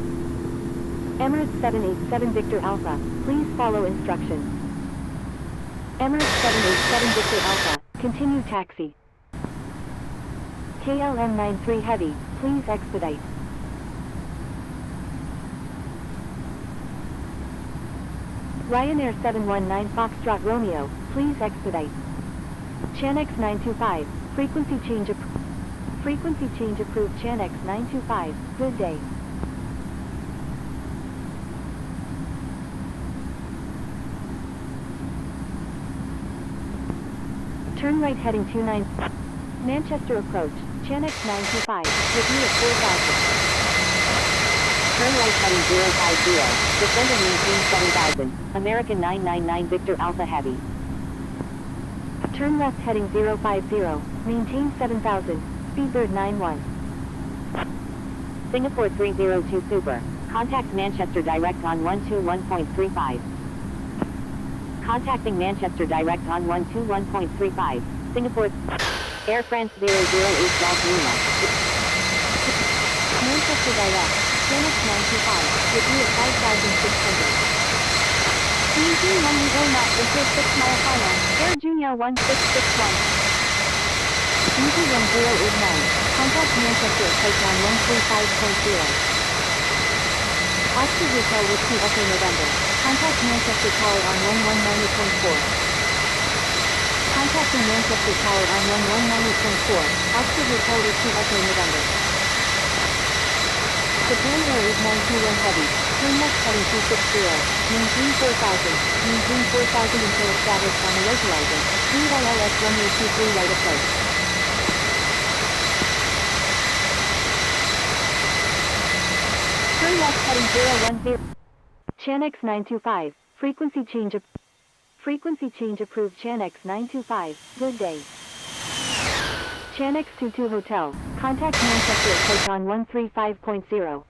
Emirates 787 Victor Alpha, please follow instructions. Emirates 787 Victor Alpha, continue taxi. KLM 93 Heavy, please expedite. Ryanair 719 Foxtrot Romeo, please expedite. Chanex 925, frequency change approved. Frequency change approved. Chanex 925, good day. Turn right heading 29. Manchester approach, Chanex 925, review at 4000. Turn right heading 050, descend and maintain 7000, American 999 Victor Alpha Heavy. Turn left heading 050, maintain 7000, Speedbird 91. Singapore 302 Super, contact Manchester Direct on 121.35. Contacting Manchester Direct on 121.35, Singapore. Air France 008 Golf Lima. Manchester Direct, Chanex 925, review at 5600. Maintain 1 knot until 6 mile final, Air Junior 1661. BG 1089, contact Manchester approach on 135.0. Oxford Hotel Whiskey Echo November, contact Manchester Tower on 119.4. Contacting Manchester Tower on 119.4, Oxford Hotel Whiskey Echo November. Japan Air is 921 Heavy, turn left heading 260, maintain 4000, maintain 4000 until established on a localizer, VYLS runway 23 right approach. Turn left heading 010. Chanex 925, frequency change approved. Chanex 925, good day. Chanex 22 Hotel, contact Manchester approach on 135.0.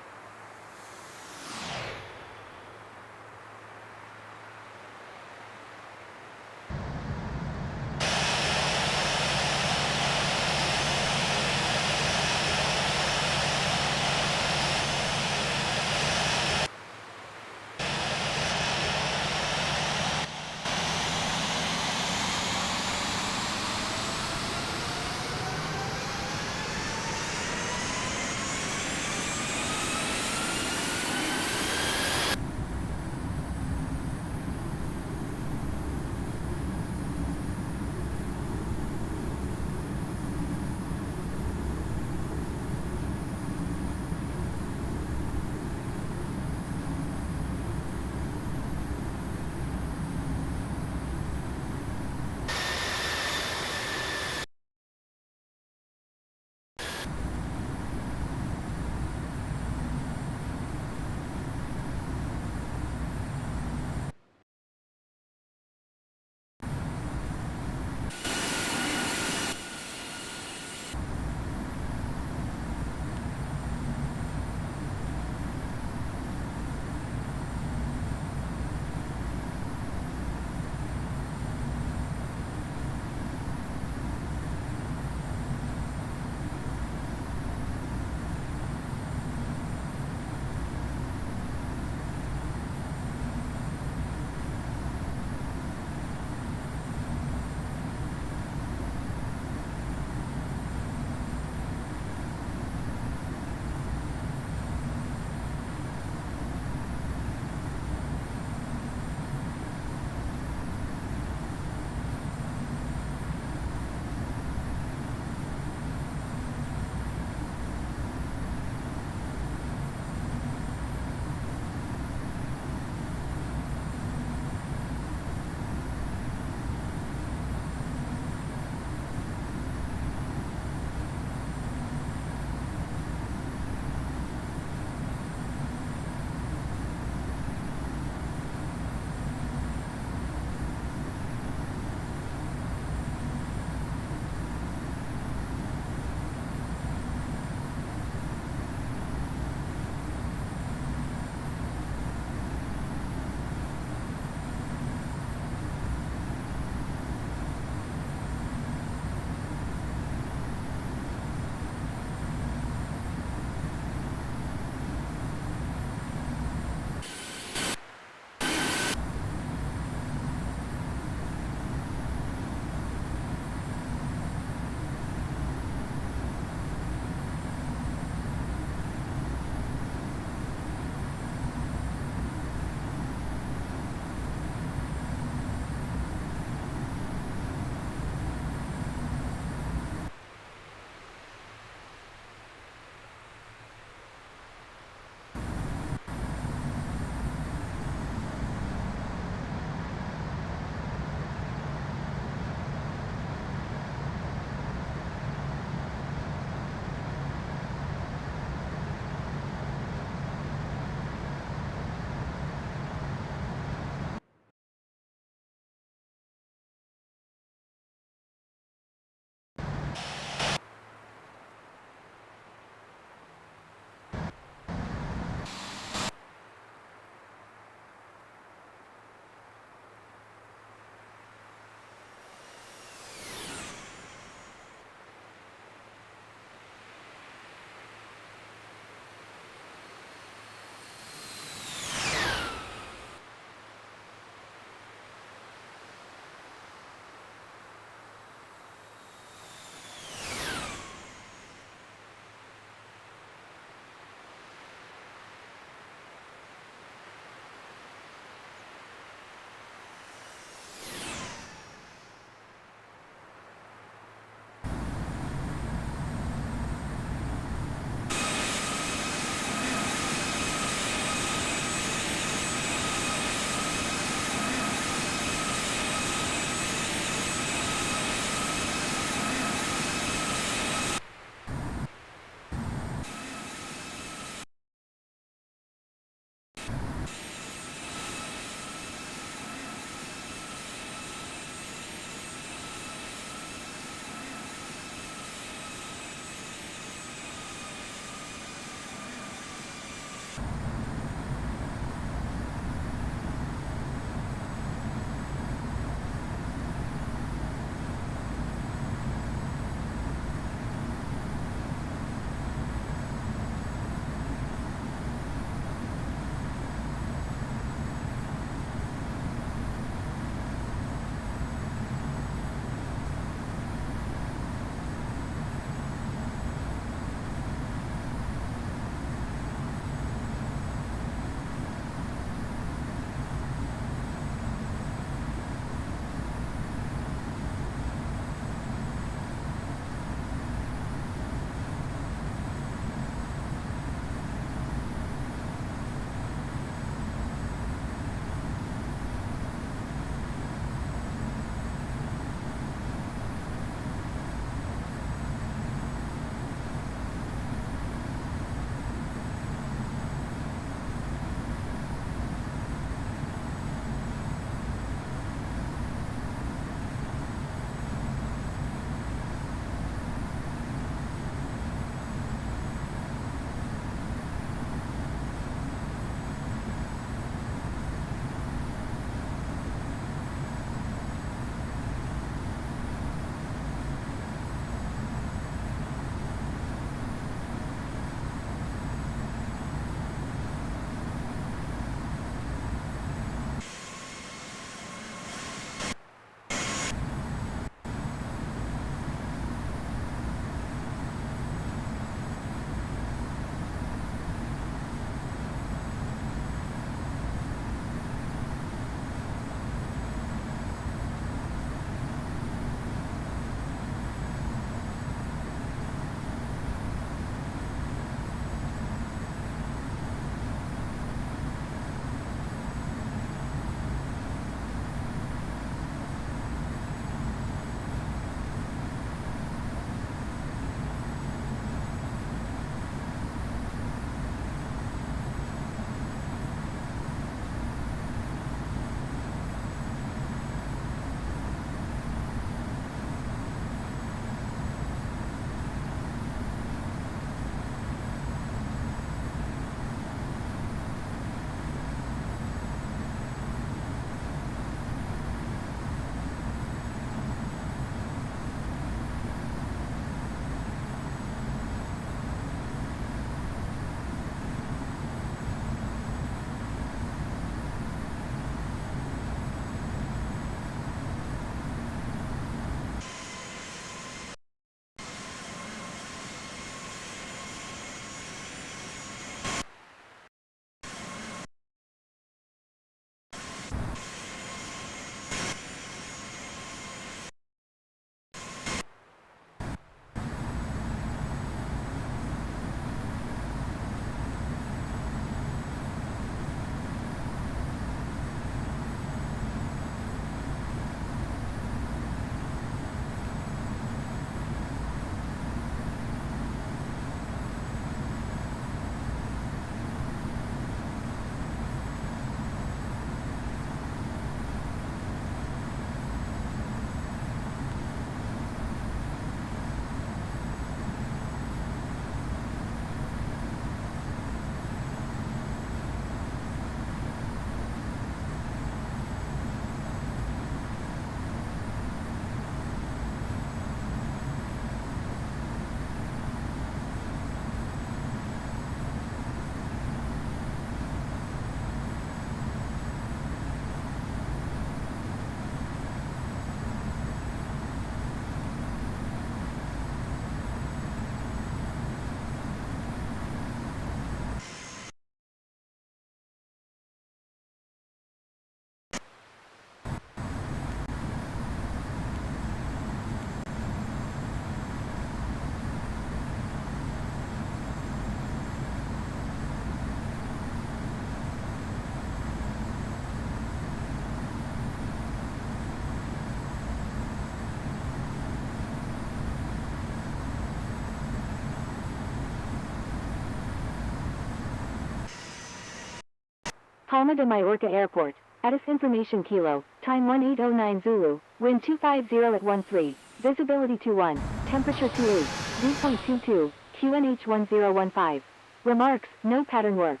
Palma de Mallorca Airport. ATIS information kilo, time 1809 Zulu, wind 250 at 13, visibility 21, temperature 28, dew point 22, QNH 1015. Remarks, no pattern work.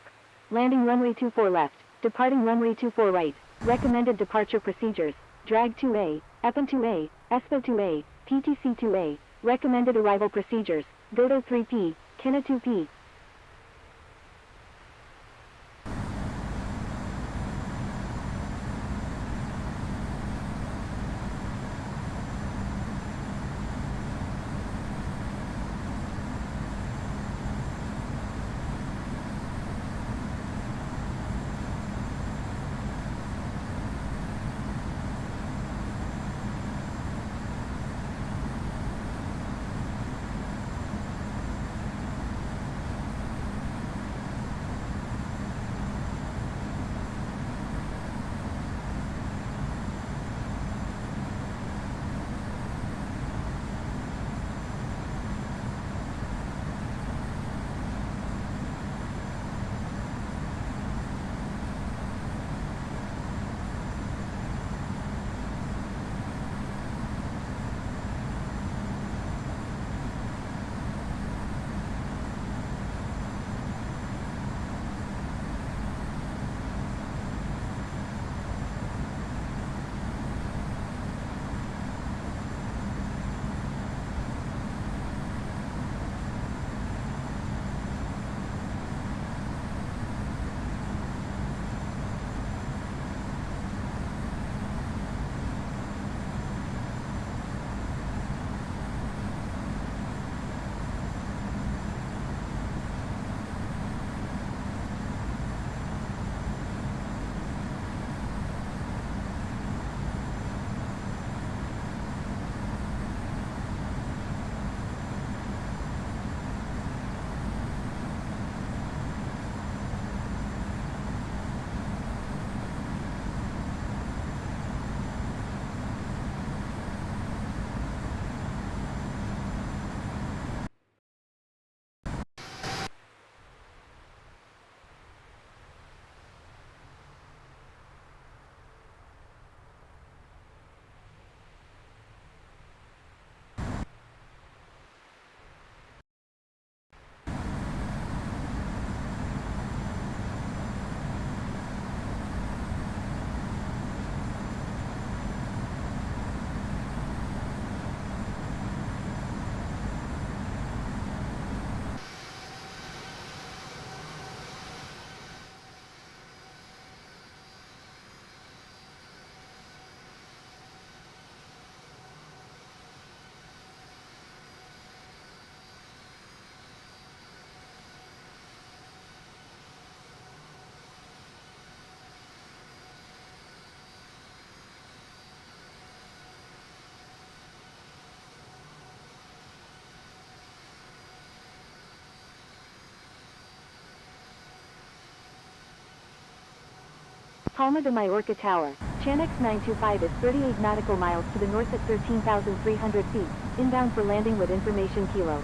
Landing runway 24 left, departing runway 24 right, recommended departure procedures, drag 2A, EPON 2A, ESPO 2A, PTC 2A, recommended arrival procedures, GOTO 3P, KINA 2P. Palma de Mallorca Tower. Chanex 925 is 38 nautical miles to the north at 13,300 feet, inbound for landing with information kilo.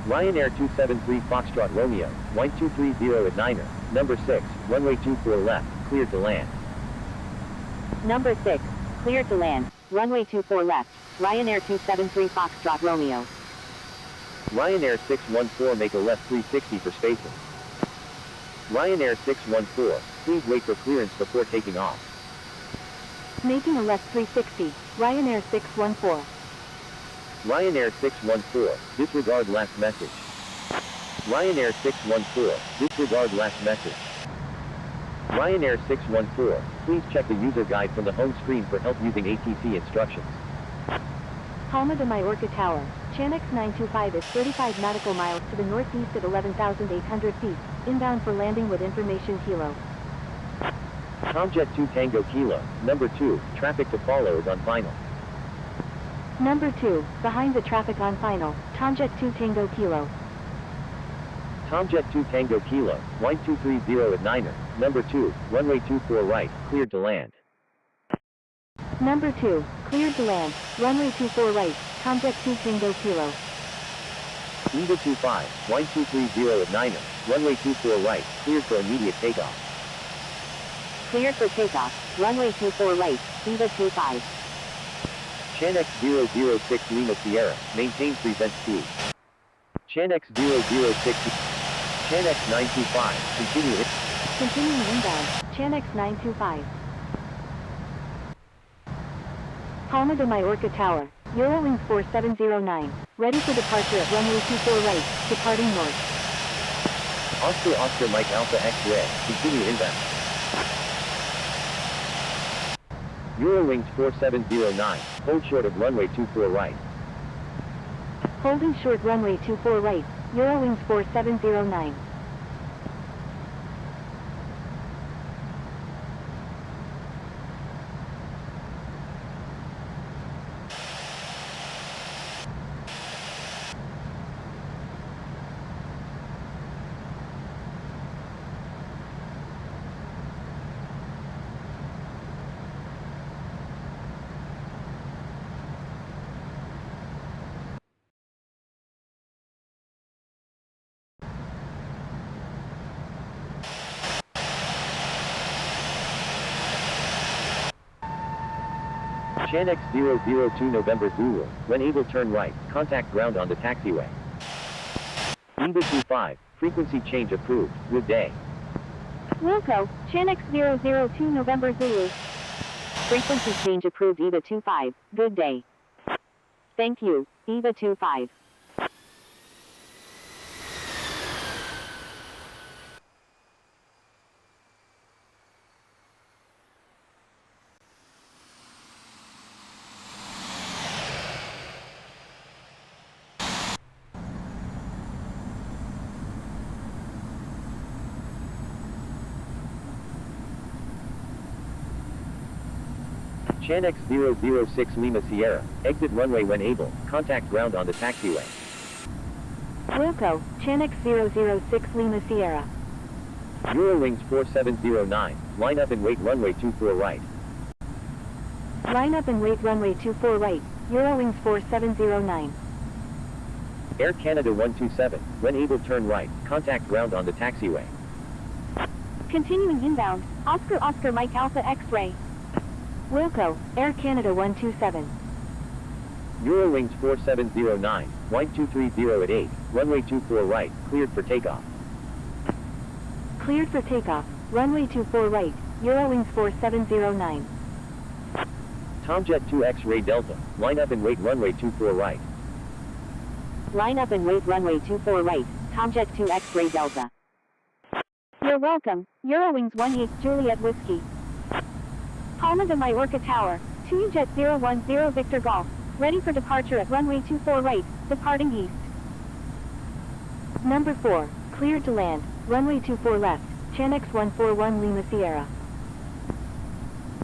Ryanair 273 Foxtrot Romeo, wind 230 at 9er, number 6, runway 24 left, cleared to land. Number 6, cleared to land, runway 24 left, Ryanair 273 Foxtrot Romeo. Ryanair 614 make a left 360 for spacing. Ryanair 614, please wait for clearance before taking off. Making a left 360, Ryanair 614. Ryanair 614, disregard last message. Ryanair 614, disregard last message. Ryanair 614, please check the user guide from the home screen for help using ATC instructions. Palma de Mallorca Tower. Chanex 925 is 35 nautical miles to the northeast at 11,800 feet, inbound for landing with information kilo. Jet2 Tango Kilo, number 2, traffic to follow is on final. Number 2, behind the traffic on final, Jet2 Tango Kilo. Jet2 Tango Kilo, wind 230 at 9er, number 2, runway 24 right, cleared to land. Number 2, cleared to land, runway 24 right, Jet2 Tango Kilo. Eva 25, wind 230 at 9er, runway 24 right, cleared for immediate takeoff. Cleared for takeoff. Runway 24 right, EVA 25. Chanex 006 Lima Sierra, maintain present speed. Chanex 006, Chanex 925, continue in. Continuing inbound, Chanex 925. Palma de Mallorca Tower, Eurowings 4709, ready for departure at runway 24 right, departing north. Oscar Mike Alpha X-Ray, continue inbound. Eurowings 4709, hold short of runway 24 right. Holding short runway 24 right, Eurowings 4709. Chanex 002 November Zulu, when able turn right, contact ground on the taxiway. EVA 25, frequency change approved, good day. Wilco, Chanex 002 November Zulu. Frequency change approved EVA 25, good day. Thank you, EVA 25. Chanex 006 Lima Sierra, exit runway when able, contact ground on the taxiway. Wilco, Chanex 006 Lima Sierra. Eurowings 4709, line up and wait runway 24 right. Line up and wait runway 24 right, Eurowings 4709. Air Canada 127, when able turn right, contact ground on the taxiway. Continuing inbound, Oscar Mike Alpha X-Ray. Wilco, Air Canada 127. Eurowings 4709, wind 230 at 8, runway 24 right, cleared for takeoff. Cleared for takeoff, runway 24 right, Eurowings 4709. Jet2 X-Ray Delta, line up and wait runway 24 right. Line up and wait runway 24 right, Jet2 X-Ray Delta. You're welcome, Eurowings 18 Juliet Whiskey. Palma de Mallorca Tower, 2 Jet 010 Victor Golf, ready for departure at runway 24 right, departing east. Number 4, cleared to land, runway 24 left, Chanex 141 Lima Sierra.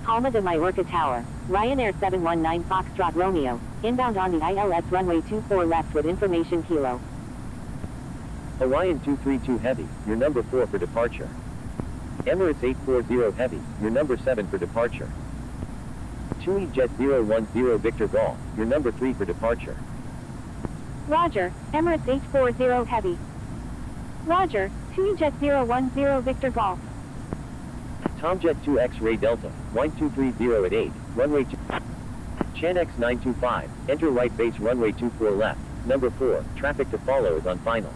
Palma de Mallorca Tower, Ryanair 719 Foxtrot Romeo, inbound on the ILS runway 24 left with information kilo. Hawaiian 232 Heavy, your number 4 for departure. Emirates 840 Heavy, your number 7 for departure. TUI Jet 010 Victor Golf, your number 3 for departure. Roger, Emirates 840 Heavy. Roger, TUI Jet 010 Victor Golf. Jet2 X-Ray Delta, wind 230 at 8, runway 2. Chanex 925, enter right base runway 24 left, number 4, traffic to follow is on final.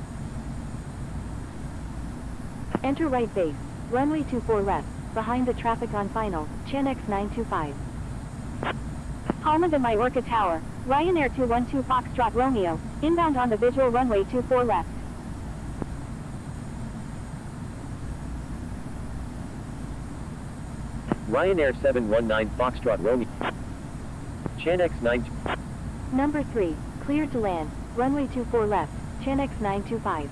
Enter right base, runway 24 left, behind the traffic on final, Chanex 925. Palma de Mallorca Tower, Ryanair 212 Foxtrot Romeo, inbound on the visual runway 24 left. Ryanair 719 Foxtrot Romeo. Chanex 9. Number 3, cleared to land, runway 24 left, Chanex 925.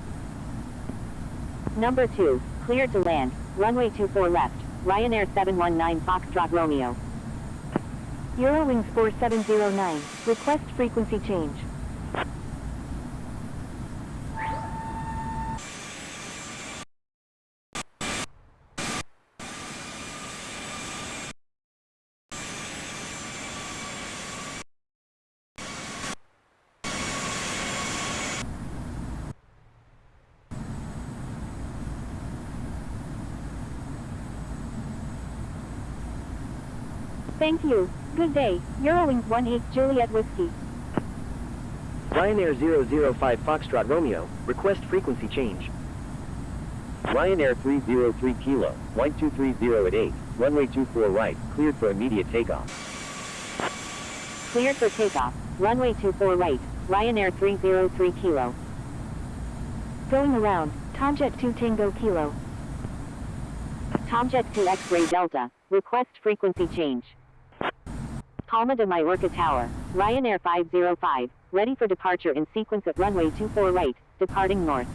Number 2, cleared to land, runway 24 left, Ryanair 719 Foxtrot Romeo. Eurowings 4709, request frequency change. Thank you. Good day. Eurowings 18 Juliet Whiskey. Ryanair 005 Foxtrot Romeo, request frequency change. Ryanair 303 Kilo, wind 230 at 8, runway 24 right, cleared for immediate takeoff. Cleared for takeoff, runway 24 right, Ryanair 303 Kilo. Going around, Tomjet 2 Tango Kilo. Tomjet 2 X-Ray Delta, request frequency change. Palma de Mallorca Tower, Ryanair 505, ready for departure in sequence at runway 24 right, departing north.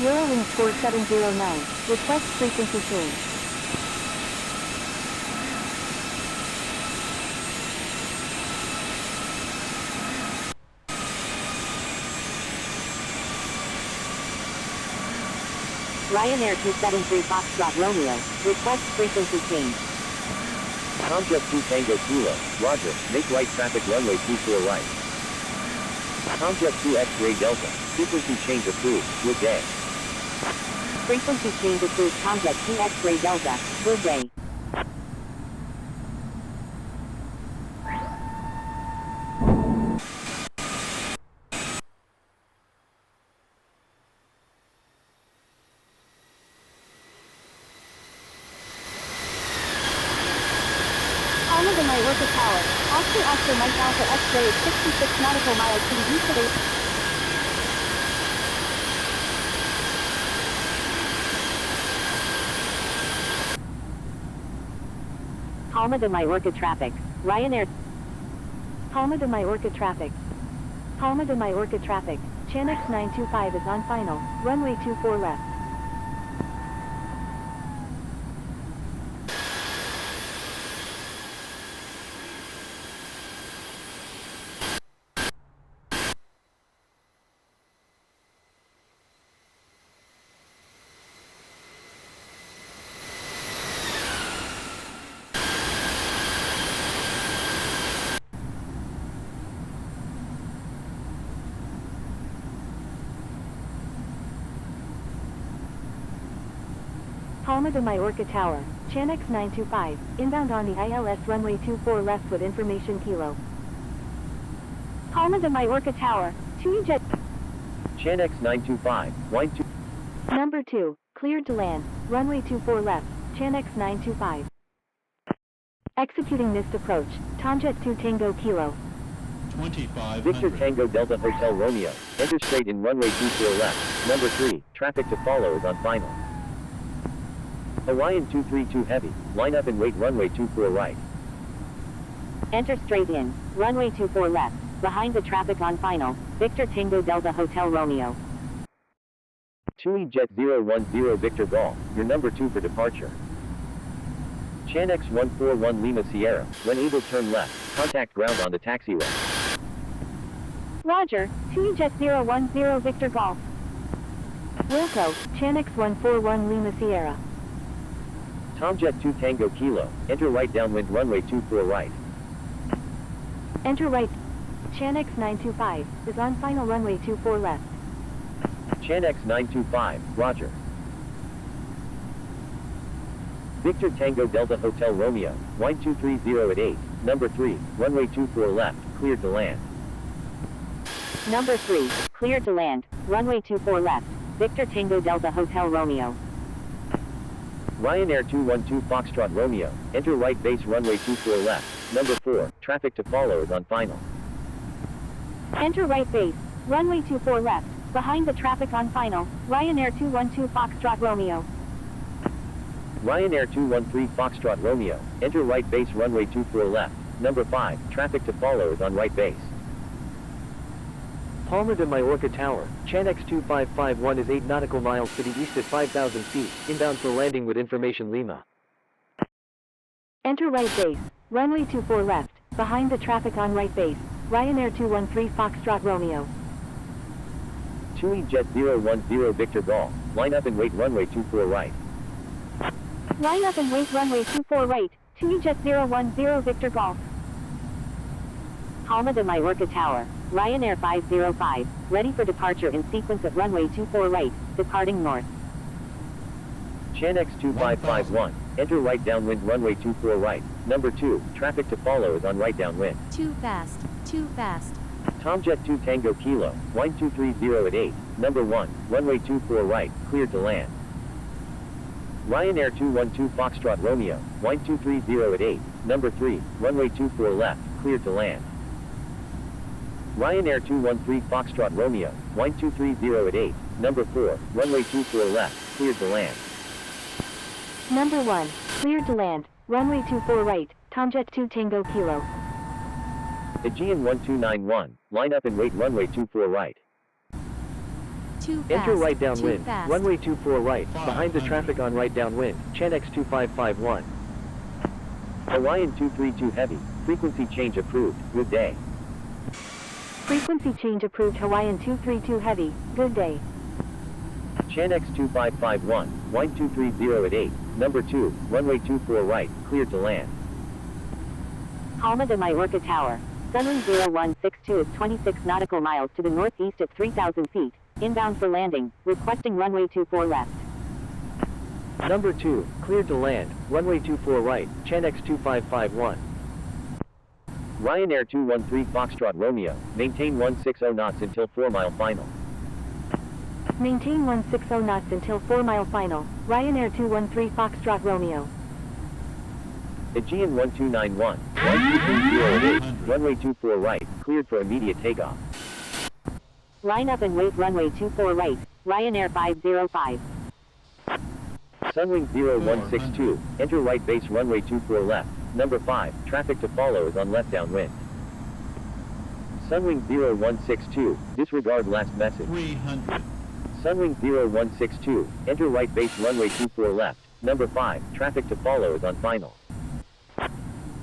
Eurowings 4709, request frequency change. Ryanair 273 Foxtrot Romeo, request frequency change. Tomjet 2 Tango Kilo, roger, make right traffic runway 24 right. Tomjet 2 X-Ray Delta, frequency change approved, good day. Frequency change approved Tomjet 2 X-Ray Delta, good day. Palma de Mallorca Tower, Oscar Mike Alpha X-ray at 66 nautical miles to the east of a... Palma de Mallorca traffic, Ryanair. Palma de Mallorca traffic. Palma de Mallorca traffic, Chanex 925 is on final, runway 24 left. Palma de Mallorca Tower, Chanex 925, inbound on the ILS runway 24 left with information kilo. Palma de Mallorca Tower, 2 Jet. Chanex 925, wind 2. Number 2, cleared to land, runway 24 left, Chanex 925. Executing missed approach, Tomjet 2 Tango Kilo. 2500. Victor Tango Delta Hotel Romeo, enter straight in runway 24 left, number 3, traffic to follow is on final. Hawaiian 232 Heavy, line up and wait runway 24 right. Enter straight in, runway 24 left, behind the traffic on final, Victor Tango Delta Hotel Romeo. TUI Jet010 Victor Golf, your number 2 for departure. Chanex 141 Lima Sierra, when able turn left, contact ground on the taxiway. Roger, TUI Jet 010 Victor Golf. Wilco, Chanex 141 Lima Sierra. Tomjet 2 Tango Kilo, enter right downwind runway 24 right. Enter right. Chanex 925 is on final runway 24 left. Chanex 925, roger. Victor Tango Delta Hotel Romeo, wind 230 at 8, number 3, runway 24 left, cleared to land. Number 3, cleared to land, runway 24 left, Victor Tango Delta Hotel Romeo. Ryanair 212 Foxtrot Romeo, enter right base runway 24 left, number 4, traffic to follow is on final. Enter right base, runway 24 left, behind the traffic on final, Ryanair 212 Foxtrot Romeo. Ryanair 213 Foxtrot Romeo, enter right base runway 24 left, number 5, traffic to follow is on right base. Palma de Mallorca Tower, Chanex 2551 is 8 nautical miles to the east at 5,000 feet, inbound for landing with information Lima. Enter right base, runway 24 left, behind the traffic on right base, Ryanair 213 Foxtrot Romeo. TUI Jet010 Victor Golf, line up and wait runway 24 right. Line up and wait runway 24 right, TUI Jet 010 Victor Golf. Palma de Mallorca Tower, Ryanair 505, ready for departure in sequence at runway 24 right, departing north. Chanex 2551, Enter right downwind runway 24 right. Number 2, traffic to follow is on right downwind. Too fast. Too fast. Tom Jet2 Tango Kilo, wind 230 at 8. Number 1, runway 24 right, cleared to land. Ryanair 212 Foxtrot Romeo, wind 230 at 8. Number 3, runway 24 left, cleared to land. Ryanair 213 Foxtrot Romeo, wind 230 at 8. Number 4, runway 24 left, cleared to land. Number 1, cleared to land, runway 24 right, Tom Jet2 Tango Kilo. Aegean 1291, line up and wait runway 24 right. Too fast. Enter right Too downwind, fast. runway 24 right, behind the 500. traffic on right downwind, Chanex 2551. Hawaiian 232 Heavy, frequency change approved, good day. Frequency change approved Hawaiian 232 Heavy, good day. Chanex 2551, wind 230 at 8. Number 2, runway 24 right, cleared to land. Palma de Mallorca Tower. Sunwind 0162 is 26 nautical miles to the northeast at 3,000 feet, inbound for landing, requesting runway 24 left. Number 2, cleared to land, runway 24 right, Chanex 2551. Ryanair 213 Foxtrot Romeo, maintain 160 knots until 4-mile final. Maintain 160 knots until 4-mile final, Ryanair 213 Foxtrot Romeo. Aegean 1291, wind 230 at 8. Runway 24 right, cleared for immediate takeoff. Line up and wait runway 24 right, Ryanair 505. Sunwing 0162, enter right base runway 24 left. Number 5, traffic to follow is on left downwind. Sunwing 0162, disregard last message. 300. Sunwing 0162, enter right base runway 24 left. Number 5, traffic to follow is on final.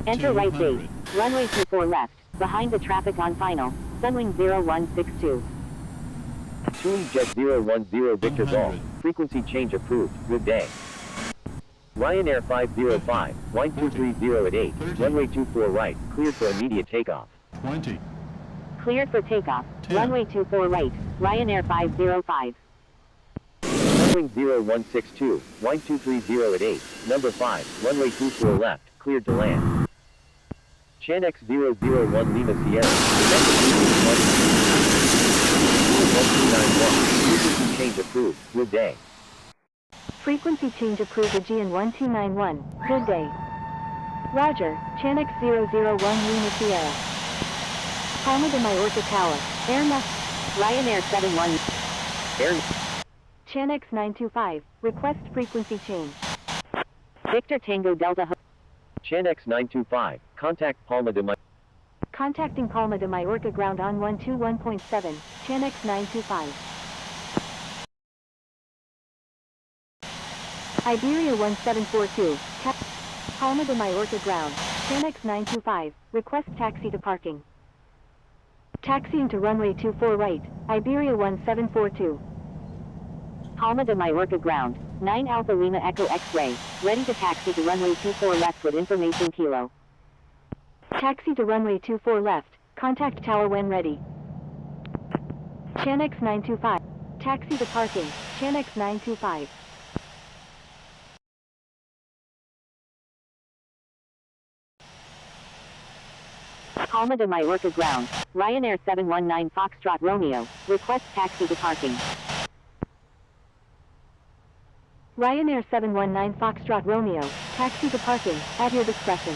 Enter right 200. base, runway 24 left, behind the traffic on final, Sunwing 0162. TUI Jet 010 Victor Golf, 100. frequency change approved, good day. Ryanair 505, wind 230 at 8. 30. Runway 24 right, cleared for immediate takeoff. 20. Cleared for takeoff, 10. runway 24 right, Ryanair 505. Sunwing 0162, wind 230 at 8. Number 5, runway 24 left, cleared to land. Chanex 001 Lima Sierra, November 1291, frequency change approved, good day. Frequency change approved Aegean 1291, good day. Roger, Chanex 001 Lima Sierra. Palma de Mallorca Tower, Ryanair 71. Air Chanex 925, request frequency change. Victor Tango Delta. Chanex 925, contact Palma de Mallorca. Contacting Palma de Mallorca ground on 121.7, Chanex 925. Iberia 1742, Palma de Mallorca ground, Chanex 925, request taxi to parking. Taxiing to runway 24 right, Iberia 1742. Palma de Mallorca ground, 9 Alpha Lima Echo X-ray, ready to taxi to runway 24 left with information kilo. Taxi to runway 24 left, contact tower when ready. Chanex 925, taxi to parking, Chanex 925. Palma de Mallorca ground, Ryanair 719 Foxtrot Romeo, request taxi to parking. Ryanair 719 Foxtrot Romeo, taxi to parking, at your discretion.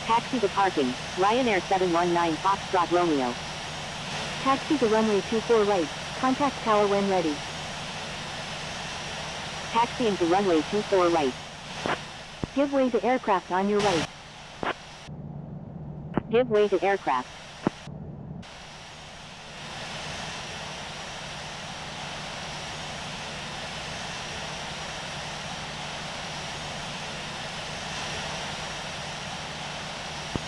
Taxi to parking, Ryanair 719 Foxtrot Romeo. Taxi to runway 24 right, contact tower when ready. Taxiing to runway 24 right. Give way to aircraft on your right. Give way to aircraft.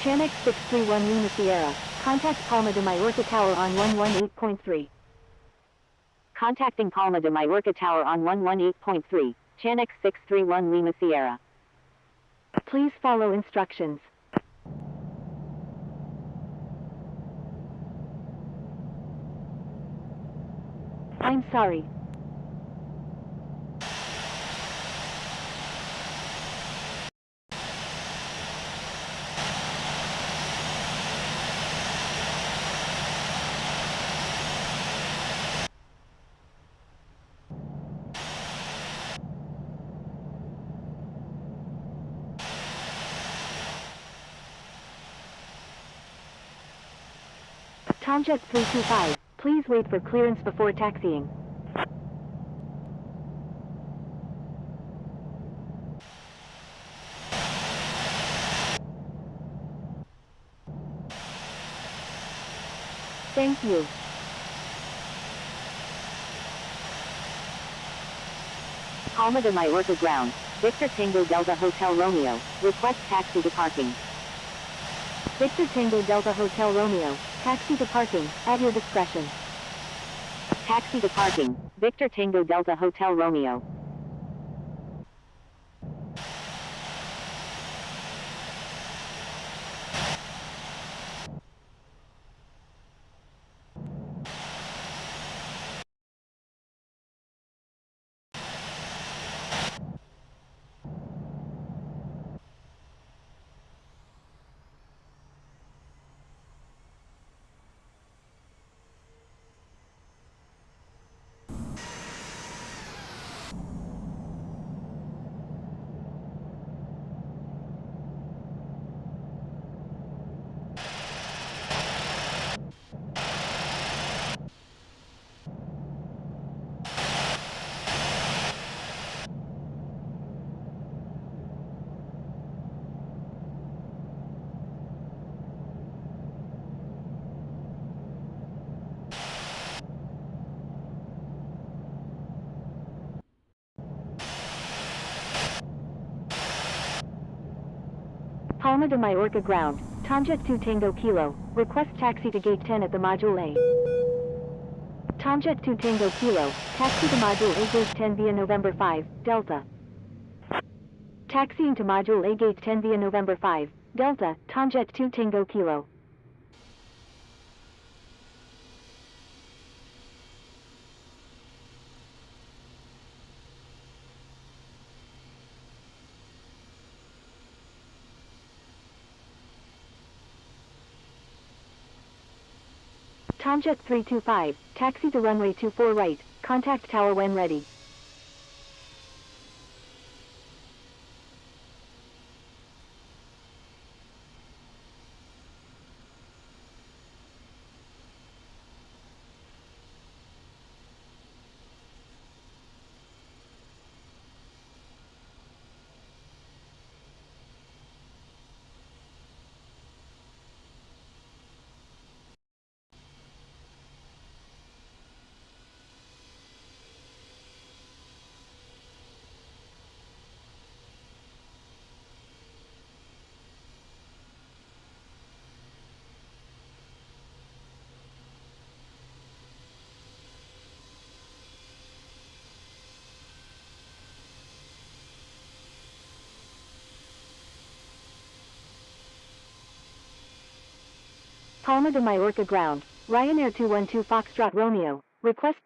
Chanex 631 Lima Sierra, contact Palma de Mallorca Tower on 118.3. Contacting Palma de Mallorca Tower on 118.3, Chanex 631 Lima Sierra. Please follow instructions. I'm sorry. Tomjet 325, please wait for clearance before taxiing. Thank you. Palma de Mallorca ground. Victor Tango Delta Hotel Romeo. Request taxi to parking. Victor Tango Delta Hotel Romeo, taxi to parking, at your discretion. Taxi to parking. Victor Tango Delta Hotel Romeo. Palma de Mallorca ground, Tomjet 2 Tango Kilo, request taxi to gate 10 at the Module A. Tomjet 2 Tango Kilo, taxi to Module A gate 10 via November 5, Delta. Taxiing to Module A gate 10 via November 5, Delta, Tomjet 2 Tango Kilo. Tomjet 325, taxi to runway 24 right, contact tower when ready. Palma de Mallorca ground, Ryanair 212 Foxtrot Romeo, request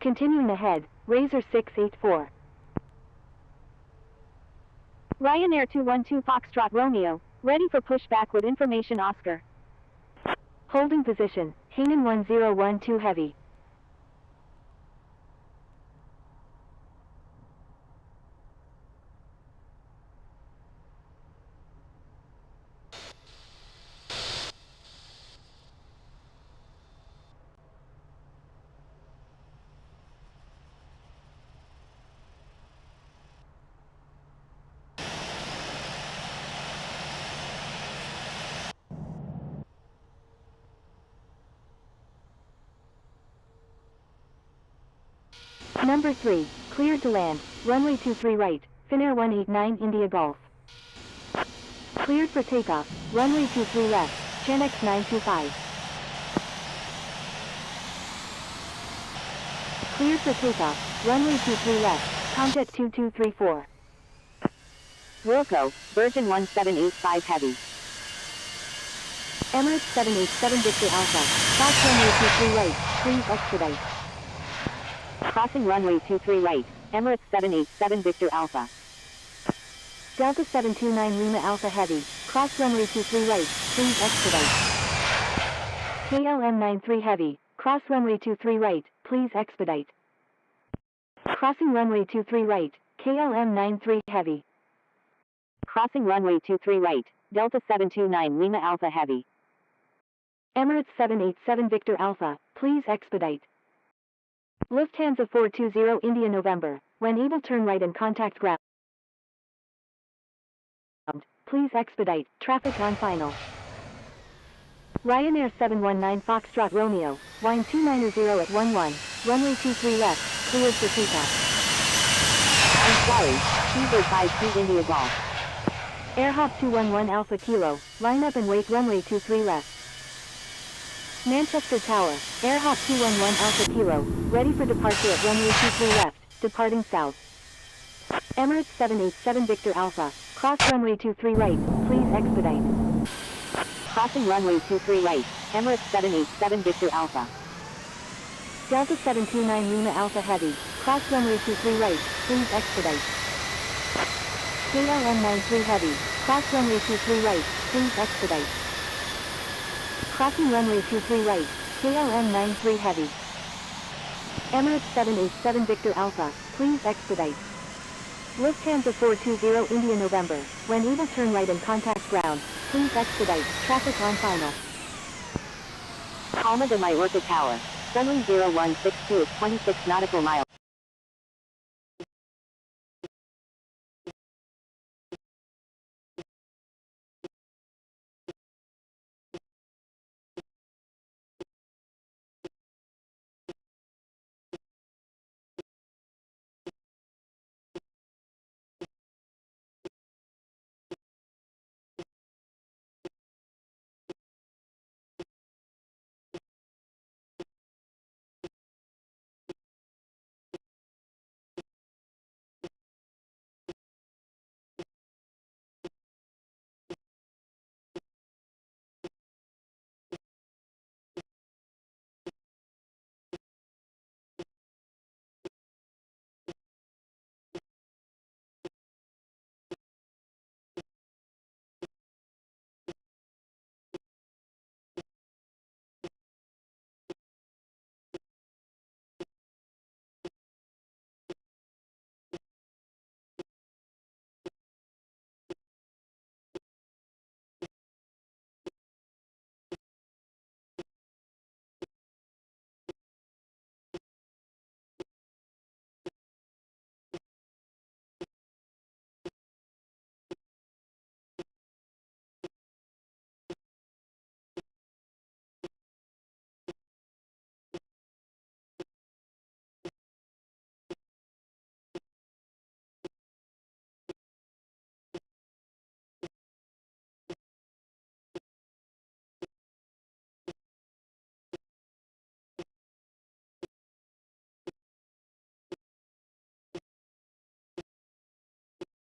continuing ahead, Razor 684. Ryanair 212 Foxtrot Romeo. Ready for pushback with information Oscar. Holding position, Hainan 1012 Heavy. Number 3, cleared to land, runway 23 right, Finnair 189 India Golf. Cleared for takeoff, runway 23 left, Chanex 925. Cleared for takeoff, runway 23 left, Tomjet 2234. Wilco, Virgin 1785 Heavy. Emirates 787 Victor Alpha, cross runway 23 right, please expedite. Crossing runway 23 right, Emirates 787 Victor Alpha. Delta 729 Lima Alpha Heavy, cross runway 23 right, please expedite. KLM 93 Heavy, cross runway 23 right, please expedite. Crossing runway 23 right, KLM 93 Heavy. Crossing runway 23 right, Delta 729 Lima Alpha Heavy. Emirates 787 Victor Alpha, please expedite. Lufthansa 420 India November, when able turn right and contact ground. Please expedite, traffic on final. Ryanair 719 Foxtrot Romeo, wind 290 at 11, runway 23 left, cleared for takeoff. Inquiry, Caesar 52 India Golf. Airhop 211 Alpha Kilo, line up and wait runway 23 left. Manchester Tower, Airhop 211 Alpha Kilo, ready for departure at runway 23 left, departing south. Emirates 787 Victor Alpha, cross runway 23 right, please expedite. Crossing runway 23 right, Emirates 787 Victor Alpha. Delta 729 Lima Alpha Heavy, cross runway 23 right, please expedite. KLM 93 Heavy, cross runway 23 right, please expedite. Crossing runway 23 right, KLM 93 Heavy. Emirates 787 Victor Alpha, please expedite. Lufthansa 420 India November, when able turn right and contact ground, please expedite, traffic on final. Palma de Mallorca Tower, runway 0162 is 26 nautical miles.